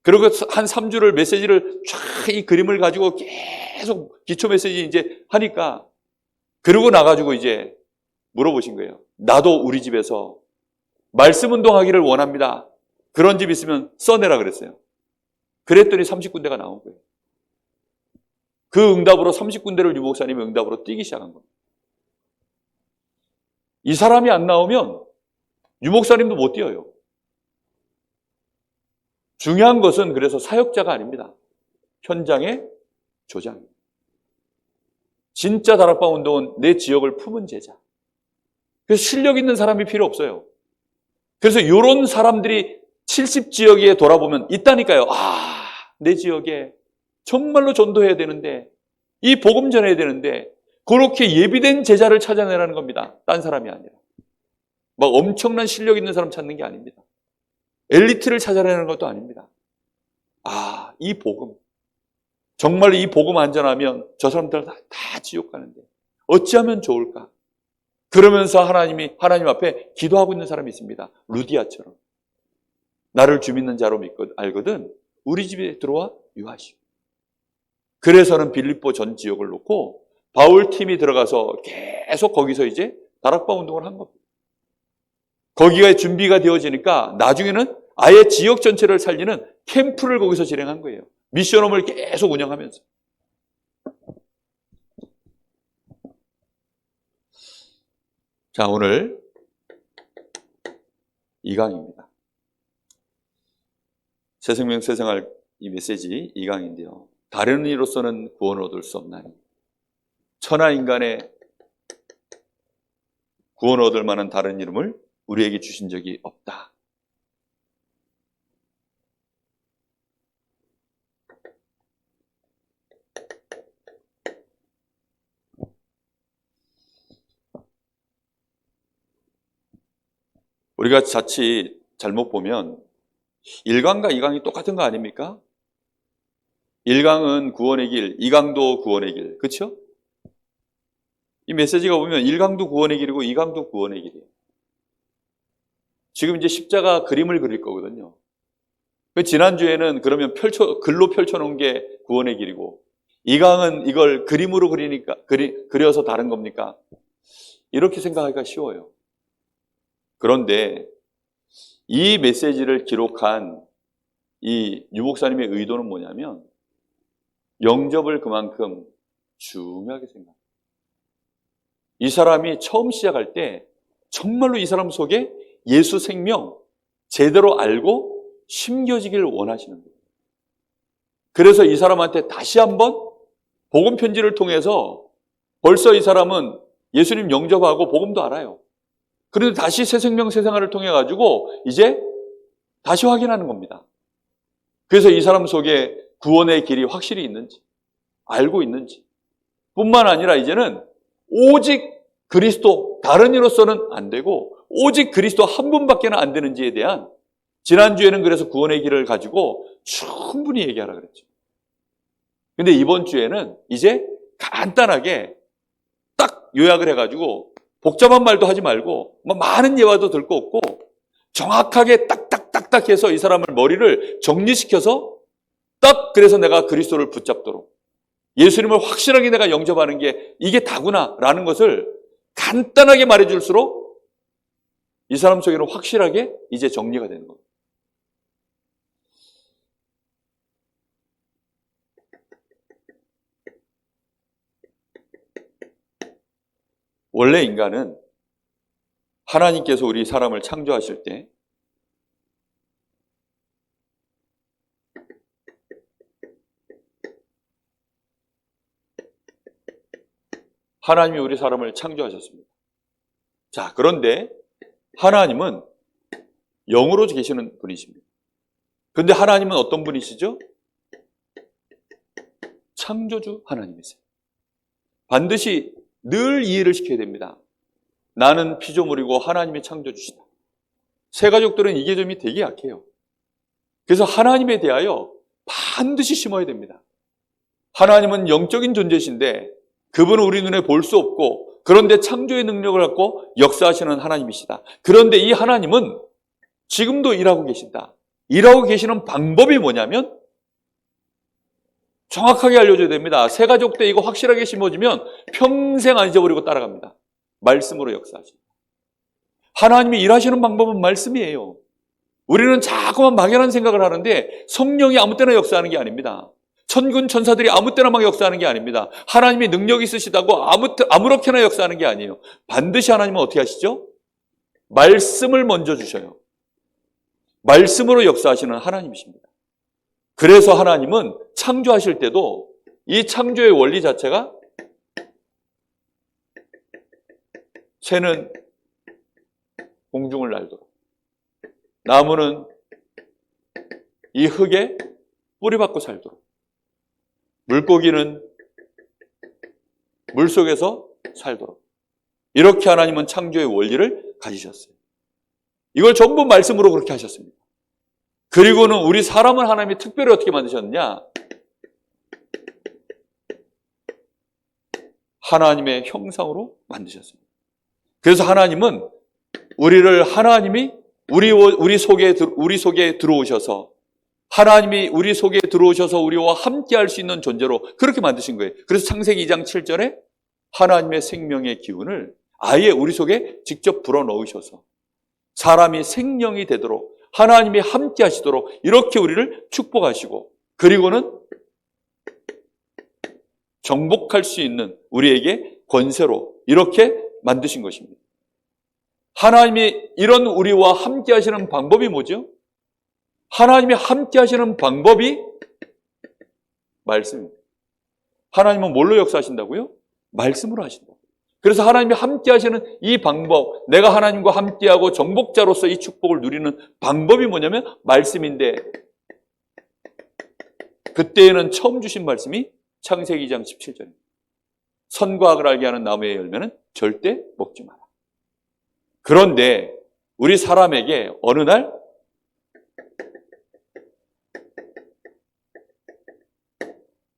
그리고 한 3주를 메시지를 쫙 이 그림을 가지고 계속 기초 메시지 이제 하니까 그러고 나가지고 이제 물어보신 거예요. 나도 우리 집에서 말씀 운동하기를 원합니다. 그런 집 있으면 써내라 그랬어요. 그랬더니 30군데가 나온 거예요. 그 응답으로 30군데를 유 목사님이 응답으로 뛰기 시작한 겁니다. 이 사람이 안 나오면 유 목사님도 못 뛰어요. 중요한 것은 그래서 사역자가 아닙니다. 현장의 조장입니다. 진짜 다락방 운동은 내 지역을 품은 제자. 그래서 실력 있는 사람이 필요 없어요. 그래서 이런 사람들이 70지역에 돌아보면 있다니까요. 내 지역에 정말로 전도해야 되는데 이 복음 전해야 되는데 그렇게 예비된 제자를 찾아내라는 겁니다. 딴 사람이 아니라. 막 엄청난 실력 있는 사람 찾는 게 아닙니다. 엘리트를 찾아내는 것도 아닙니다. 이 복음. 정말 이 복음 안전하면 저 사람들 다 지옥 가는데 어찌하면 좋을까? 그러면서 하나님 앞에 기도하고 있는 사람이 있습니다. 루디아처럼. 나를 주 믿는 자로 알거든 우리 집에 들어와 유하시오. 그래서는 빌립보 전 지역을 놓고 바울 팀이 들어가서 계속 거기서 이제 다락방 운동을 한 겁니다. 거기가 준비가 되어지니까 나중에는 아예 지역 전체를 살리는 캠프를 거기서 진행한 거예요. 미션홈을 계속 운영하면서. 자, 오늘 이 강의입니다. 새 생명 새 생활 이 메시지 이 강의인데요. 다른 이로서는 구원을 얻을 수 없나니 천하 인간의 구원을 얻을 만한 다른 이름을 우리에게 주신 적이 없다. 우리가 자칫 잘못 보면 1강과 2강이 똑같은 거 아닙니까? 1강은 구원의 길, 2강도 구원의 길. 그렇죠? 이 메시지가 보면 1강도 구원의 길이고 2강도 구원의 길이에요. 지금 이제 십자가 그림을 그릴 거거든요. 지난주에는 그러면 글로 펼쳐놓은 게 구원의 길이고 2강은 이걸 그림으로 그려서 다른 겁니까? 이렇게 생각하기가 쉬워요. 그런데 이 메시지를 기록한 이 유 목사님의 의도는 뭐냐면 영접을 그만큼 중요하게 생각합니다. 이 사람이 처음 시작할 때 정말로 이 사람 속에 예수 생명 제대로 알고 심겨지기를 원하시는 거예요. 그래서 이 사람한테 다시 한번 복음 편지를 통해서 벌써 이 사람은 예수님 영접하고 복음도 알아요. 그런데 다시 새 생명 새 생활을 통해 가지고 이제 다시 확인하는 겁니다. 그래서 이 사람 속에 구원의 길이 확실히 있는지 알고 있는지 뿐만 아니라 이제는 오직 그리스도 다른 이로서는 안 되고 오직 그리스도 한 분밖에는 안 되는지에 대한 지난주에는 그래서 구원의 길을 가지고 충분히 얘기하라 그랬죠. 근데 이번 주에는 이제 간단하게 딱 요약을 해가지고 복잡한 말도 하지 말고 많은 예화도 들 거 없고 정확하게 딱딱딱딱 해서 이 사람을 머리를 정리시켜서 딱 그래서 내가 그리스도를 붙잡도록 예수님을 확실하게 내가 영접하는 게 이게 다구나 라는 것을 간단하게 말해줄수록 이 사람 속에는 확실하게 이제 정리가 되는 겁니다. 원래 인간은 하나님께서 우리 사람을 창조하실 때 하나님이 우리 사람을 창조하셨습니다. 자, 그런데 하나님은 영으로 계시는 분이십니다. 그런데 하나님은 어떤 분이시죠? 창조주 하나님이세요. 반드시 늘 이해를 시켜야 됩니다. 나는 피조물이고 하나님이 창조주시다. 새가족들은 이 개념이 되게 약해요. 그래서 하나님에 대하여 반드시 심어야 됩니다. 하나님은 영적인 존재이신데 그분은 우리 눈에 볼 수 없고 그런데 창조의 능력을 갖고 역사하시는 하나님이시다. 그런데 이 하나님은 지금도 일하고 계신다. 일하고 계시는 방법이 뭐냐면 정확하게 알려줘야 됩니다. 새가족 때 이거 확실하게 심어주면 평생 안 잊어버리고 따라갑니다. 말씀으로 역사하십니다. 하나님이 일하시는 방법은 말씀이에요. 우리는 자꾸만 막연한 생각을 하는데 성령이 아무 때나 역사하는 게 아닙니다. 천군 천사들이 아무 때나 막 역사하는 게 아닙니다. 하나님이 능력이 있으시다고 아무렇게나 역사하는 게 아니에요. 반드시 하나님은 어떻게 하시죠? 말씀을 먼저 주셔요. 말씀으로 역사하시는 하나님이십니다. 그래서 하나님은 창조하실 때도 이 창조의 원리 자체가 새는 공중을 날도록, 나무는 이 흙에 뿌리 박고 살도록, 물고기는 물속에서 살도록, 이렇게 하나님은 창조의 원리를 가지셨어요. 이걸 전부 말씀으로 그렇게 하셨습니다. 그리고는 우리 사람을 하나님이 특별히 어떻게 만드셨느냐? 하나님의 형상으로 만드셨습니다. 그래서 하나님은 우리를 하나님이 우리 속에 들어오셔서 하나님이 우리 속에 들어오셔서 우리와 함께 할 수 있는 존재로 그렇게 만드신 거예요. 그래서 창세기 2장 7절에 하나님의 생명의 기운을 아예 우리 속에 직접 불어넣으셔서 사람이 생명이 되도록 하나님이 함께 하시도록 이렇게 우리를 축복하시고 그리고는 정복할 수 있는 우리에게 권세로 이렇게 만드신 것입니다. 하나님이 이런 우리와 함께 하시는 방법이 뭐죠? 하나님이 함께 하시는 방법이 말씀입니다. 하나님은 뭘로 역사하신다고요? 말씀으로 하신다고요. 그래서 하나님이 함께 하시는 이 방법, 내가 하나님과 함께하고 정복자로서 이 축복을 누리는 방법이 뭐냐면 말씀인데 그때에는 처음 주신 말씀이 창세기 2장 17절입니다. 선과 악을 알게 하는 나무의 열매는 절대 먹지 마라. 그런데 우리 사람에게 어느 날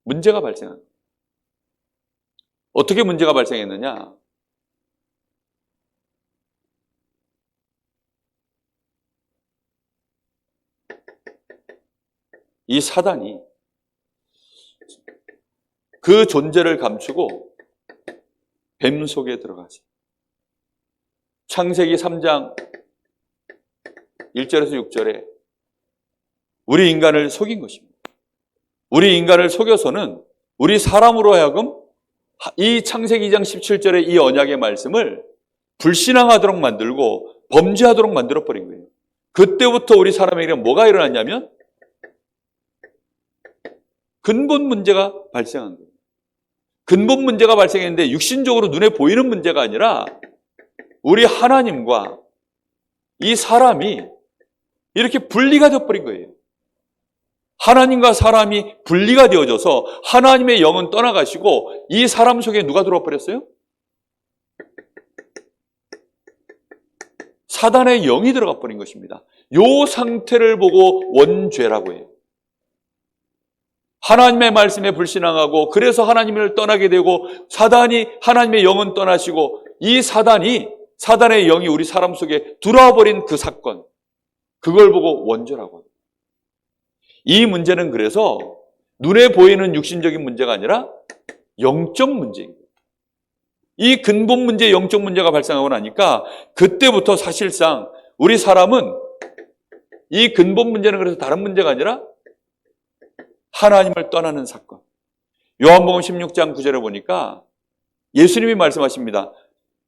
문제가 발생합니다. 어떻게 문제가 발생했느냐? 이 사단이 그 존재를 감추고 뱀 속에 들어가지. 창세기 3장 1절에서 6절에 우리 인간을 속인 것입니다. 우리 인간을 속여서는 우리 사람으로 하여금 이 창세기 2장 17절의 이 언약의 말씀을 불신앙하도록 만들고 범죄하도록 만들어버린 거예요. 그때부터 우리 사람에게는 뭐가 일어났냐면 근본 문제가 발생한 거예요. 근본 문제가 발생했는데 육신적으로 눈에 보이는 문제가 아니라 우리 하나님과 이 사람이 이렇게 분리가 되어버린 거예요. 하나님과 사람이 분리가 되어져서 하나님의 영은 떠나가시고 이 사람 속에 누가 들어와 버렸어요? 사단의 영이 들어가 버린 것입니다. 이 상태를 보고 원죄라고 해요. 하나님의 말씀에 불신앙하고 그래서 하나님을 떠나게 되고 사단이 하나님의 영은 떠나시고 이 사단의 영이 우리 사람 속에 들어와 버린 그 사건, 그걸 보고 원죄라고 해요. 이 문제는 그래서 눈에 보이는 육신적인 문제가 아니라 영적 문제입니다. 이 근본 문제, 영적 문제가 발생하고 나니까 그때부터 사실상 우리 사람은 이 근본 문제는 그래서 다른 문제가 아니라 하나님을 떠나는 사건. 요한복음 16장 9절에 보니까 예수님이 말씀하십니다.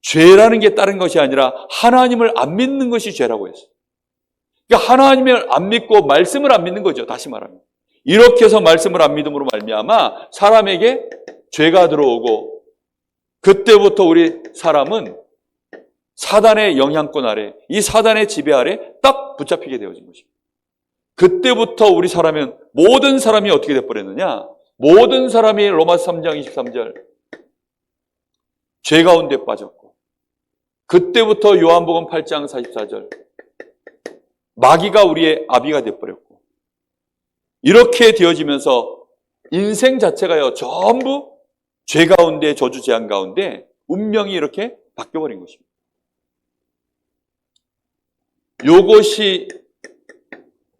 죄라는 게 다른 것이 아니라 하나님을 안 믿는 것이 죄라고 했어요. 그러니까 하나님을 안 믿고 말씀을 안 믿는 거죠. 다시 말하면. 이렇게 해서 말씀을 안 믿음으로 말미암아 사람에게 죄가 들어오고 그때부터 우리 사람은 사단의 영향권 아래, 이 사단의 지배 아래 딱 붙잡히게 되어진 것입니다. 그때부터 우리 사람은 모든 사람이 어떻게 돼버렸느냐? 모든 사람이 로마서 3장 23절 죄 가운데 빠졌고 그때부터 요한복음 8장 44절 마귀가 우리의 아비가 돼버렸고 이렇게 되어지면서 인생 자체가요 전부 죄 가운데 저주 재앙 가운데 운명이 이렇게 바뀌어버린 것입니다. 이것이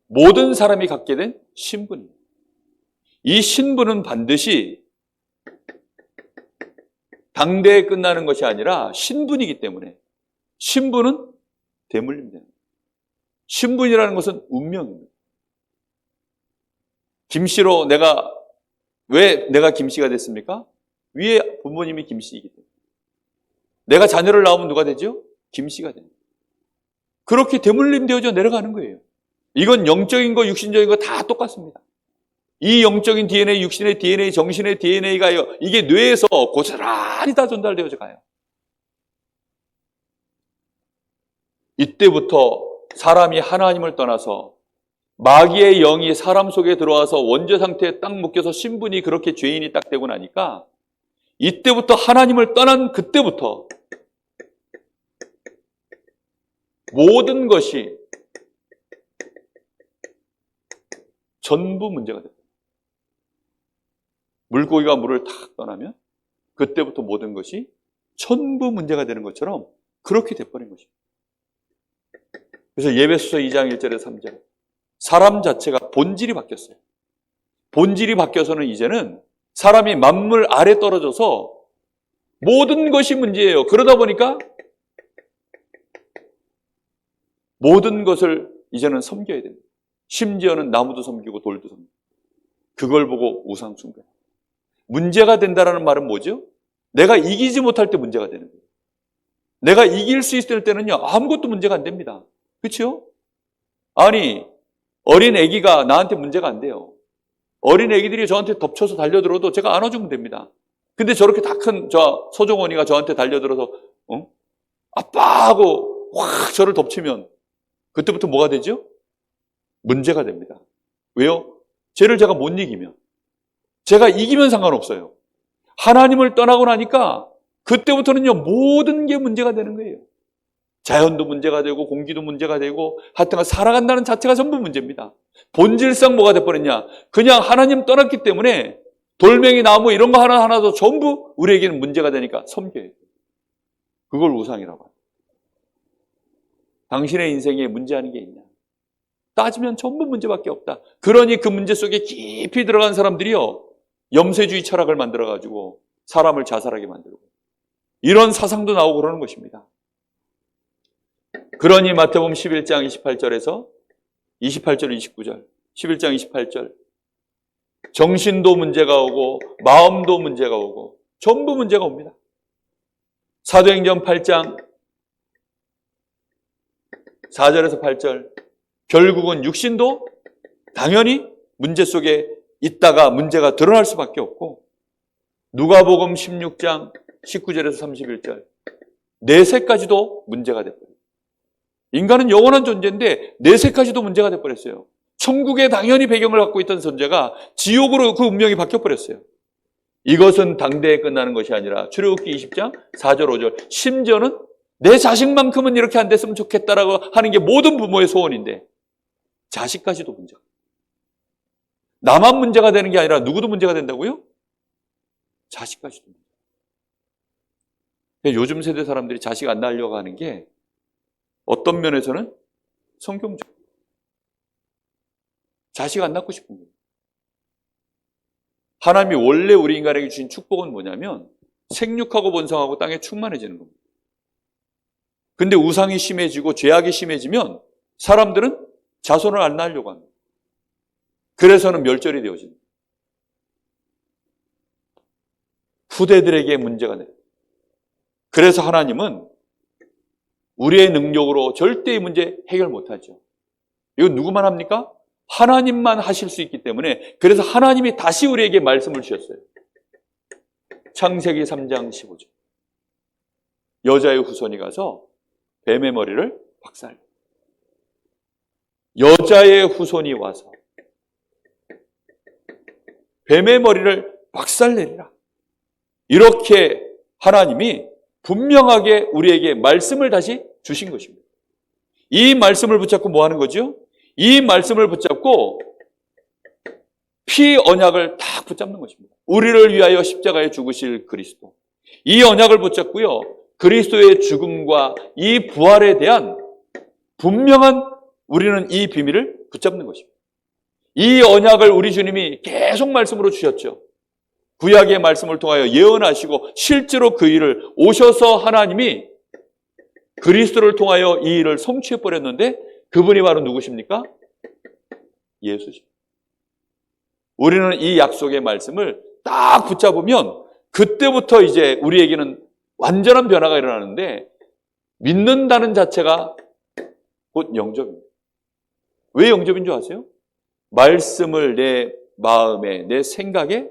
모든 사람이 갖게 된 신분입니다. 이 신분은 반드시 당대에 끝나는 것이 아니라 신분이기 때문에 신분은 대물림되는 거예요. 신분이라는 것은 운명입니다. 김씨로 왜 내가 김씨가 됐습니까? 위에 부모님이 김씨이기 때문에. 내가 자녀를 낳으면 누가 되죠? 김씨가 됩니다. 그렇게 대물림되어져 내려가는 거예요. 이건 영적인 거, 육신적인 거 다 똑같습니다. 이 영적인 DNA, 육신의 DNA, 정신의 DNA가요, 이게 뇌에서 고스란히 다 전달되어져 가요. 이때부터 사람이 하나님을 떠나서 마귀의 영이 사람 속에 들어와서 원죄 상태에 딱 묶여서 신분이 그렇게 죄인이 딱 되고 나니까 이때부터 하나님을 떠난 그때부터 모든 것이 전부 문제가 됩니다. 물고기가 물을 탁 떠나면 그때부터 모든 것이 전부 문제가 되는 것처럼 그렇게 돼버린 것입니다. 그래서 예배소서 2장 1절에서 3절 사람 자체가 본질이 바뀌었어요. 본질이 바뀌어서는 이제는 사람이 만물 아래 떨어져서 모든 것이 문제예요. 그러다 보니까 모든 것을 이제는 섬겨야 됩니다. 심지어는 나무도 섬기고 돌도 섬기고 그걸 보고 우상 숭배. 문제가 된다는 말은 뭐죠? 내가 이기지 못할 때 문제가 되는 거예요. 내가 이길 수 있을 때는요 아무것도 문제가 안 됩니다. 그렇죠? 아니 어린 아기가 나한테 문제가 안 돼요. 어린 아기들이 저한테 덮쳐서 달려들어도 제가 안아주면 됩니다. 근데 저렇게 다 큰 저 소종원이가 저한테 달려들어서 아빠 하고 확 저를 덮치면 그때부터 뭐가 되죠? 문제가 됩니다. 왜요? 쟤를 제가 못 이기면. 제가 이기면 상관없어요. 하나님을 떠나고 나니까 그때부터는요 모든 게 문제가 되는 거예요. 자연도 문제가 되고 공기도 문제가 되고 하여튼 살아간다는 자체가 전부 문제입니다. 본질상 뭐가 돼버렸냐? 그냥 하나님 떠났기 때문에 돌멩이 나무 이런 거 하나하나도 전부 우리에게는 문제가 되니까 섬겨야 돼요. 그걸 우상이라고 합니다. 당신의 인생에 문제하는 게 있냐? 따지면 전부 문제밖에 없다. 그러니 그 문제 속에 깊이 들어간 사람들이요 염세주의 철학을 만들어가지고 사람을 자살하게 만들고 이런 사상도 나오고 그러는 것입니다. 그러니 마태복음 11장 28절에서 28절 29절 11장 28절 정신도 문제가 오고 마음도 문제가 오고 전부 문제가 옵니다. 사도행전 8장 4절에서 8절 결국은 육신도 당연히 문제 속에 있다가 문제가 드러날 수밖에 없고 누가복음 16장 19절에서 31절 내세까지도 문제가 돼버려요. 인간은 영원한 존재인데 내세까지도 문제가 돼버렸어요. 천국에 당연히 배경을 갖고 있던 존재가 지옥으로 그 운명이 바뀌어버렸어요. 이것은 당대에 끝나는 것이 아니라 출애굽기 20장 4절 5절 심지어는 내 자식만큼은 이렇게 안 됐으면 좋겠다라고 하는 게 모든 부모의 소원인데 자식까지도 문제가. 나만 문제가 되는 게 아니라 누구도 문제가 된다고요? 자식까지도 문제가. 요즘 세대 사람들이 자식 안 낳으려고 하는 게 어떤 면에서는 성경적. 자식 안 낳고 싶은 거예요. 하나님이 원래 우리 인간에게 주신 축복은 뭐냐면 생육하고 번성하고 땅에 충만해지는 겁니다. 근데 우상이 심해지고 죄악이 심해지면 사람들은 자손을 안 낳으려고 합니다. 그래서는 멸절이 되어집니다. 후대들에게 문제가 돼요. 그래서 하나님은 우리의 능력으로 절대 이 문제 해결 못하죠. 이건 누구만 합니까? 하나님만 하실 수 있기 때문에, 그래서 하나님이 다시 우리에게 말씀을 주셨어요. 창세기 3장 15절. 여자의 후손이 가서 뱀의 머리를 박살. 여자의 후손이 와서 뱀의 머리를 박살내리라. 이렇게 하나님이 분명하게 우리에게 말씀을 다시 주신 것입니다. 이 말씀을 붙잡고 뭐 하는 거죠? 이 말씀을 붙잡고 피 언약을 딱 붙잡는 것입니다. 우리를 위하여 십자가에 죽으실 그리스도. 이 언약을 붙잡고요, 그리스도의 죽음과 이 부활에 대한 분명한 우리는 이 비밀을 붙잡는 것입니다. 이 언약을 우리 주님이 계속 말씀으로 주셨죠. 구약의 말씀을 통하여 예언하시고 실제로 그 일을 오셔서 하나님이 그리스도를 통하여 이 일을 성취해버렸는데, 그분이 바로 누구십니까? 예수십니다. 우리는 이 약속의 말씀을 딱 붙잡으면 그때부터 이제 우리에게는 완전한 변화가 일어나는데, 믿는다는 자체가 곧 영접입니다. 왜 영접인 줄 아세요? 말씀을 내 마음에, 내 생각에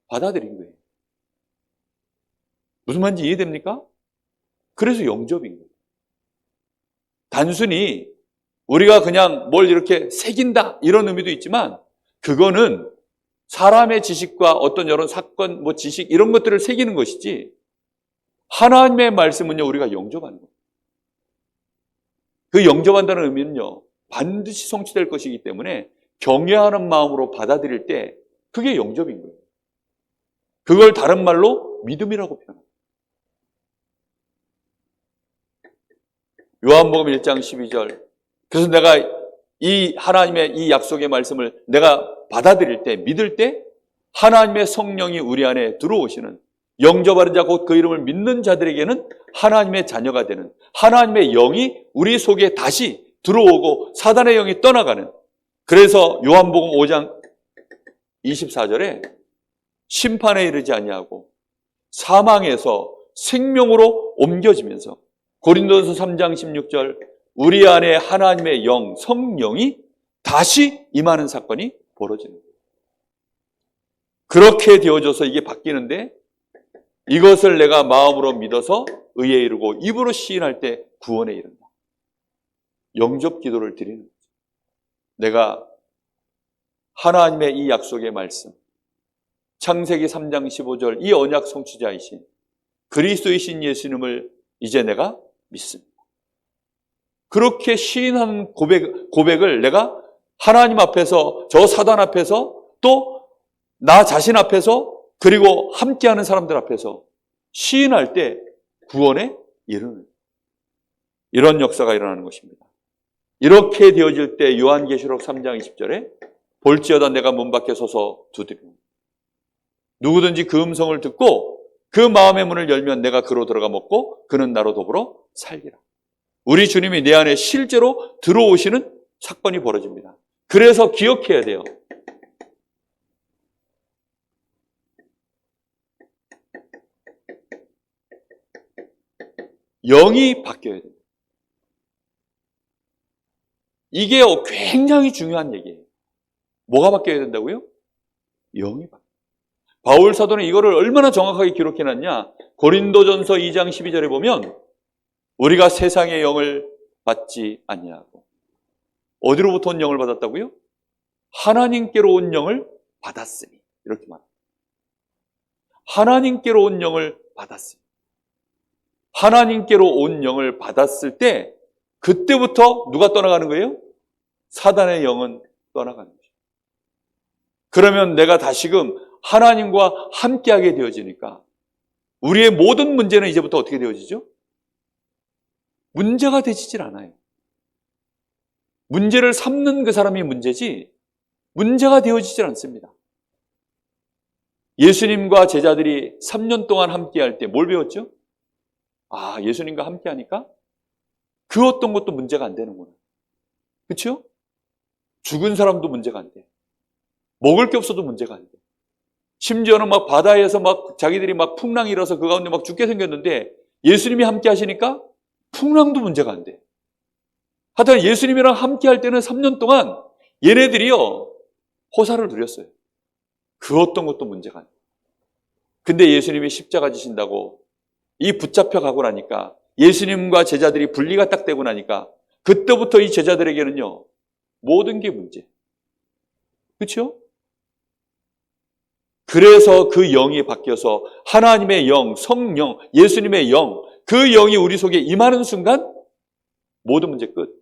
받아들인 거예요. 무슨 말인지 이해됩니까? 그래서 영접인 거예요. 단순히 우리가 그냥 뭘 이렇게 새긴다 이런 의미도 있지만, 그거는 사람의 지식과 어떤 여러 사건, 지식 이런 것들을 새기는 것이지, 하나님의 말씀은요, 우리가 영접하는 거예요. 그 영접한다는 의미는요, 반드시 성취될 것이기 때문에 경외하는 마음으로 받아들일 때 그게 영접인 거예요. 그걸 다른 말로 믿음이라고 표현합니다. 요한복음 1장 12절. 그래서 내가 이 하나님의 이 약속의 말씀을 내가 받아들일 때, 믿을 때 하나님의 성령이 우리 안에 들어오시는, 영접하는 자 곧 그 이름을 믿는 자들에게는 하나님의 자녀가 되는, 하나님의 영이 우리 속에 다시 들어오고 사단의 영이 떠나가는. 그래서 요한복음 5장 24절에 심판에 이르지 아니하고 사망에서 생명으로 옮겨지면서, 고린도전서 3장 16절 우리 안에 하나님의 영, 성령이 다시 임하는 사건이 벌어지는 거예요. 그렇게 되어져서 이게 바뀌는데, 이것을 내가 마음으로 믿어서 의에 이르고 입으로 시인할 때 구원에 이른다. 영접 기도를 드리는 거죠. 내가 하나님의 이 약속의 말씀, 창세기 3장 15절 이 언약 성취자이신 그리스도이신 예수님을 이제 내가 믿습니다. 그렇게 시인한 고백을 내가 하나님 앞에서, 저 사단 앞에서, 또 나 자신 앞에서, 그리고 함께하는 사람들 앞에서 시인할 때 구원에 이르는, 이런 역사가 일어나는 것입니다. 이렇게 되어질 때 요한계시록 3장 20절에 볼지어다 내가 문 밖에 서서 두드리노. 누구든지 그 음성을 듣고 그 마음의 문을 열면 내가 그로 들어가 먹고 그는 나로 더불어 살리라. 우리 주님이 내 안에 실제로 들어오시는 사건이 벌어집니다. 그래서 기억해야 돼요. 영이 바뀌어야 돼요. 이게 굉장히 중요한 얘기예요. 뭐가 바뀌어야 된다고요? 영이 바뀌어요. 바울 사도는 이거를 얼마나 정확하게 기록해놨냐. 고린도전서 2장 12절에 보면 우리가 세상의 영을 받지 아니하고, 어디로부터 온 영을 받았다고요? 하나님께로 온 영을 받았으니, 이렇게 말합니다. 하나님께로 온 영을 받았으니. 하나님께로 온 영을 받았을 때 그때부터 누가 떠나가는 거예요? 사단의 영은 떠나가는 거죠. 그러면 내가 다시금 하나님과 함께하게 되어지니까 우리의 모든 문제는 이제부터 어떻게 되어지죠? 문제가 되지질 않아요. 문제를 삼는 그 사람이 문제지 문제가 되어지질 않습니다. 예수님과 제자들이 3년 동안 함께 할 때 뭘 배웠죠? 아, 예수님과 함께 하니까 그 어떤 것도 문제가 안 되는구나. 그렇죠? 죽은 사람도 문제가 안 돼. 먹을 게 없어도 문제가 안 돼. 심지어는 막 바다에서 막 자기들이 막 풍랑이 일어서 그 가운데 막 죽게 생겼는데 예수님이 함께 하시니까 풍랑도 문제가 안 돼. 하여튼 예수님이랑 함께 할 때는 3년 동안 얘네들이요, 호사를 누렸어요. 그 어떤 것도 문제가 안 돼. 근데 예수님이 십자가 지신다고 이 붙잡혀 가고 나니까 예수님과 제자들이 분리가 딱 되고 나니까 그때부터 이 제자들에게는요, 모든 게 문제. 그렇죠? 그래서 그 영이 바뀌어서 하나님의 영, 성령, 예수님의 영, 그 영이 우리 속에 임하는 순간 모든 문제 끝.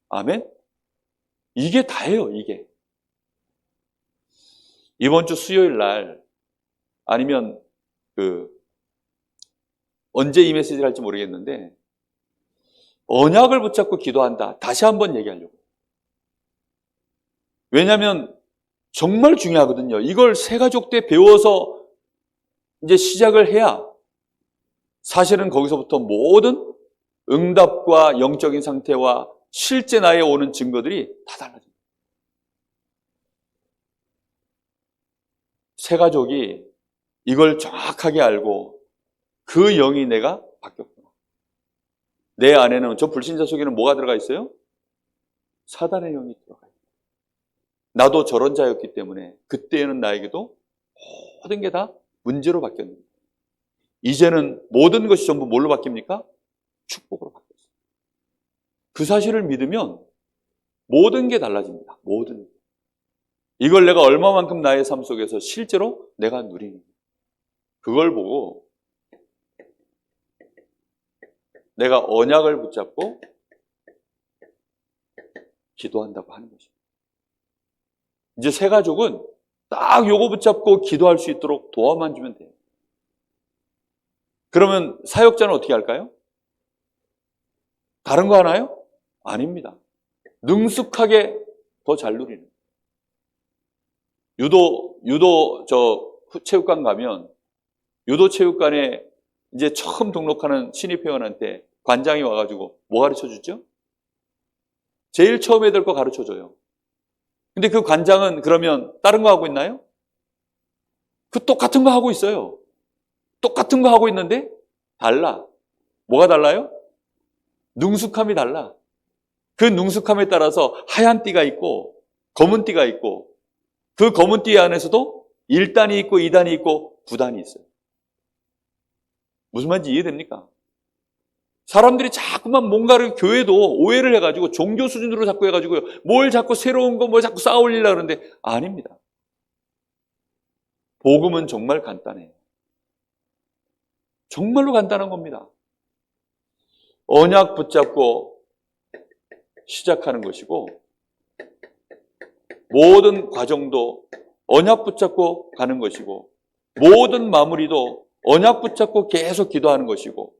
아멘? 이게 다예요, 이게. 이번 주 수요일 날 아니면 언제 이 메시지를 할지 모르겠는데 언약을 붙잡고 기도한다. 다시 한번 얘기하려고. 왜냐하면 정말 중요하거든요. 이걸 새가족 때 배워서 이제 시작을 해야 사실은 거기서부터 모든 응답과 영적인 상태와 실제 나에 오는 증거들이 다 달라집니다. 새가족이 이걸 정확하게 알고 그 영이 내가 바뀌었구나. 내 안에는, 저 불신자 속에는 뭐가 들어가 있어요? 사단의 영이 들어가 있어요. 나도 저런 자였기 때문에 그때에는 나에게도 모든 게 다 문제로 바뀌었는데 이제는 모든 것이 전부 뭘로 바뀝니까? 축복으로 바뀌었어요. 그 사실을 믿으면 모든 게 달라집니다. 모든 게. 이걸 내가 얼마만큼 나의 삶 속에서 실제로 내가 누리는 거예요. 그걸 보고 내가 언약을 붙잡고 기도한다고 하는 것입니다. 이제 새 가족은 딱 요거 붙잡고 기도할 수 있도록 도와만 주면 돼요. 그러면 사역자는 어떻게 할까요? 다른 거 하나요? 아닙니다. 능숙하게 더 잘 누리는. 유도 체육관 가면 유도 체육관에 이제 처음 등록하는 신입 회원한테 관장이 와가지고 뭐 가르쳐 주죠? 제일 처음 애들 거 가르쳐 줘요. 근데 그 관장은 그러면 다른 거 하고 있나요? 그 똑같은 거 하고 있어요. 똑같은 거 하고 있는데 달라. 뭐가 달라요? 능숙함이 달라. 그 능숙함에 따라서 하얀 띠가 있고 검은 띠가 있고 그 검은 띠 안에서도 1단이 있고 2단이 있고 9단이 있어요. 무슨 말인지 이해됩니까? 사람들이 자꾸만 뭔가를 교회도 오해를 해가지고 종교 수준으로 자꾸 해가지고요. 뭘 자꾸 새로운 거 뭐 자꾸 쌓아 올리려고 하는데 아닙니다. 복음은 정말 간단해요. 정말로 간단한 겁니다. 언약 붙잡고 시작하는 것이고 모든 과정도 언약 붙잡고 가는 것이고 모든 마무리도 언약 붙잡고 계속 기도하는 것이고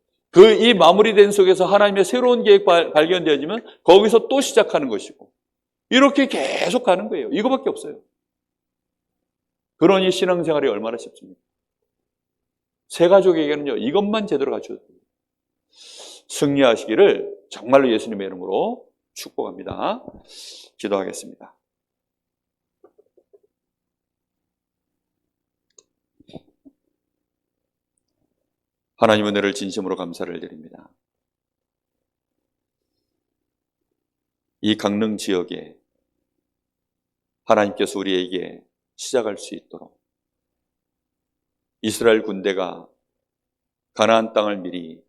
이 마무리된 속에서 하나님의 새로운 계획 발견되어지면 거기서 또 시작하는 것이고 이렇게 계속 가는 거예요. 이거밖에 없어요. 그러니 신앙생활이 얼마나 쉽습니까? 새 가족에게는요, 이것만 제대로 갖춰도 됩니다. 승리하시기를 정말로 예수님의 이름으로 축복합니다. 기도하겠습니다. 하나님 은혜를 진심으로 감사를 드립니다. 이 강릉 지역에 하나님께서 우리에게 시작할 수 있도록 이스라엘 군대가 가나안 땅을 미리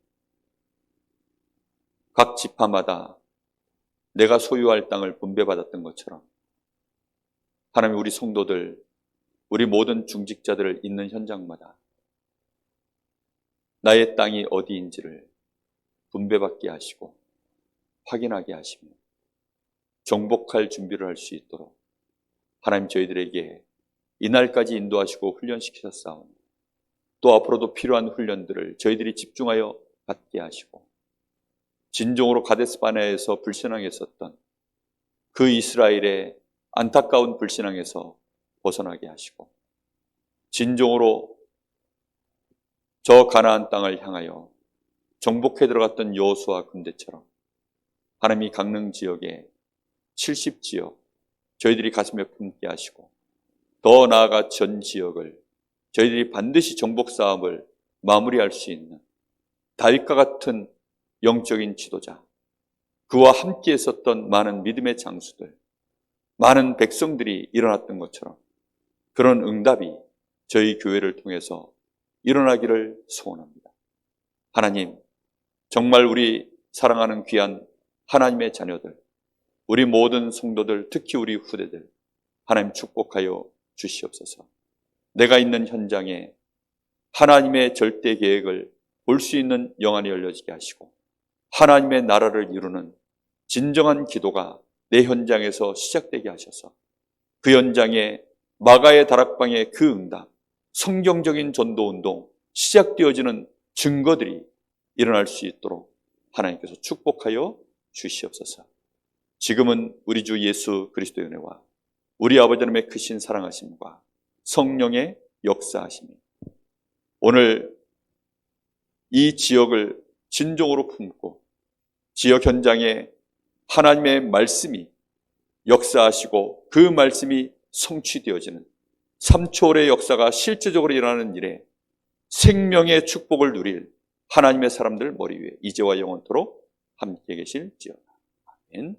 각 지파마다 내가 소유할 땅을 분배받았던 것처럼 하나님 우리 성도들, 우리 모든 중직자들을 있는 현장마다 나의 땅이 어디인지를 분배받게 하시고 확인하게 하시며 정복할 준비를 할 수 있도록 하나님 저희들에게 이날까지 인도하시고 훈련시키셨사오니 또 앞으로도 필요한 훈련들을 저희들이 집중하여 받게 하시고 진정으로 가데스바네아에서 불신앙했었던 그 이스라엘의 안타까운 불신앙에서 벗어나게 하시고 진정으로 저 가나안 땅을 향하여 정복해 들어갔던 여호수아 군대처럼 하나님이 강릉 지역에 70지역 저희들이 가슴에 품게 하시고, 더 나아가 전 지역을 저희들이 반드시 정복 싸움을 마무리할 수 있는 다윗과 같은 영적인 지도자, 그와 함께 있었던 많은 믿음의 장수들, 많은 백성들이 일어났던 것처럼 그런 응답이 저희 교회를 통해서 일어나기를 소원합니다. 하나님, 정말 우리 사랑하는 귀한 하나님의 자녀들, 우리 모든 성도들, 특히 우리 후대들, 하나님 축복하여 주시옵소서. 내가 있는 현장에 하나님의 절대 계획을 볼 수 있는 영안이 열려지게 하시고, 하나님의 나라를 이루는 진정한 기도가 내 현장에서 시작되게 하셔서 그 현장에 마가의 다락방의 그 응답, 성경적인 전도운동, 시작되어지는 증거들이 일어날 수 있도록 하나님께서 축복하여 주시옵소서. 지금은 우리 주 예수 그리스도의 은혜와 우리 아버지 하나님의 크신 사랑하심과 성령의 역사하심이 오늘 이 지역을 진정으로 품고 지역 현장에 하나님의 말씀이 역사하시고 그 말씀이 성취되어지는 3초월의 역사가 실제적으로 일어나는 일에 생명의 축복을 누릴 하나님의 사람들 머리 위에 이제와 영원토록 함께 계실지어다. 아멘.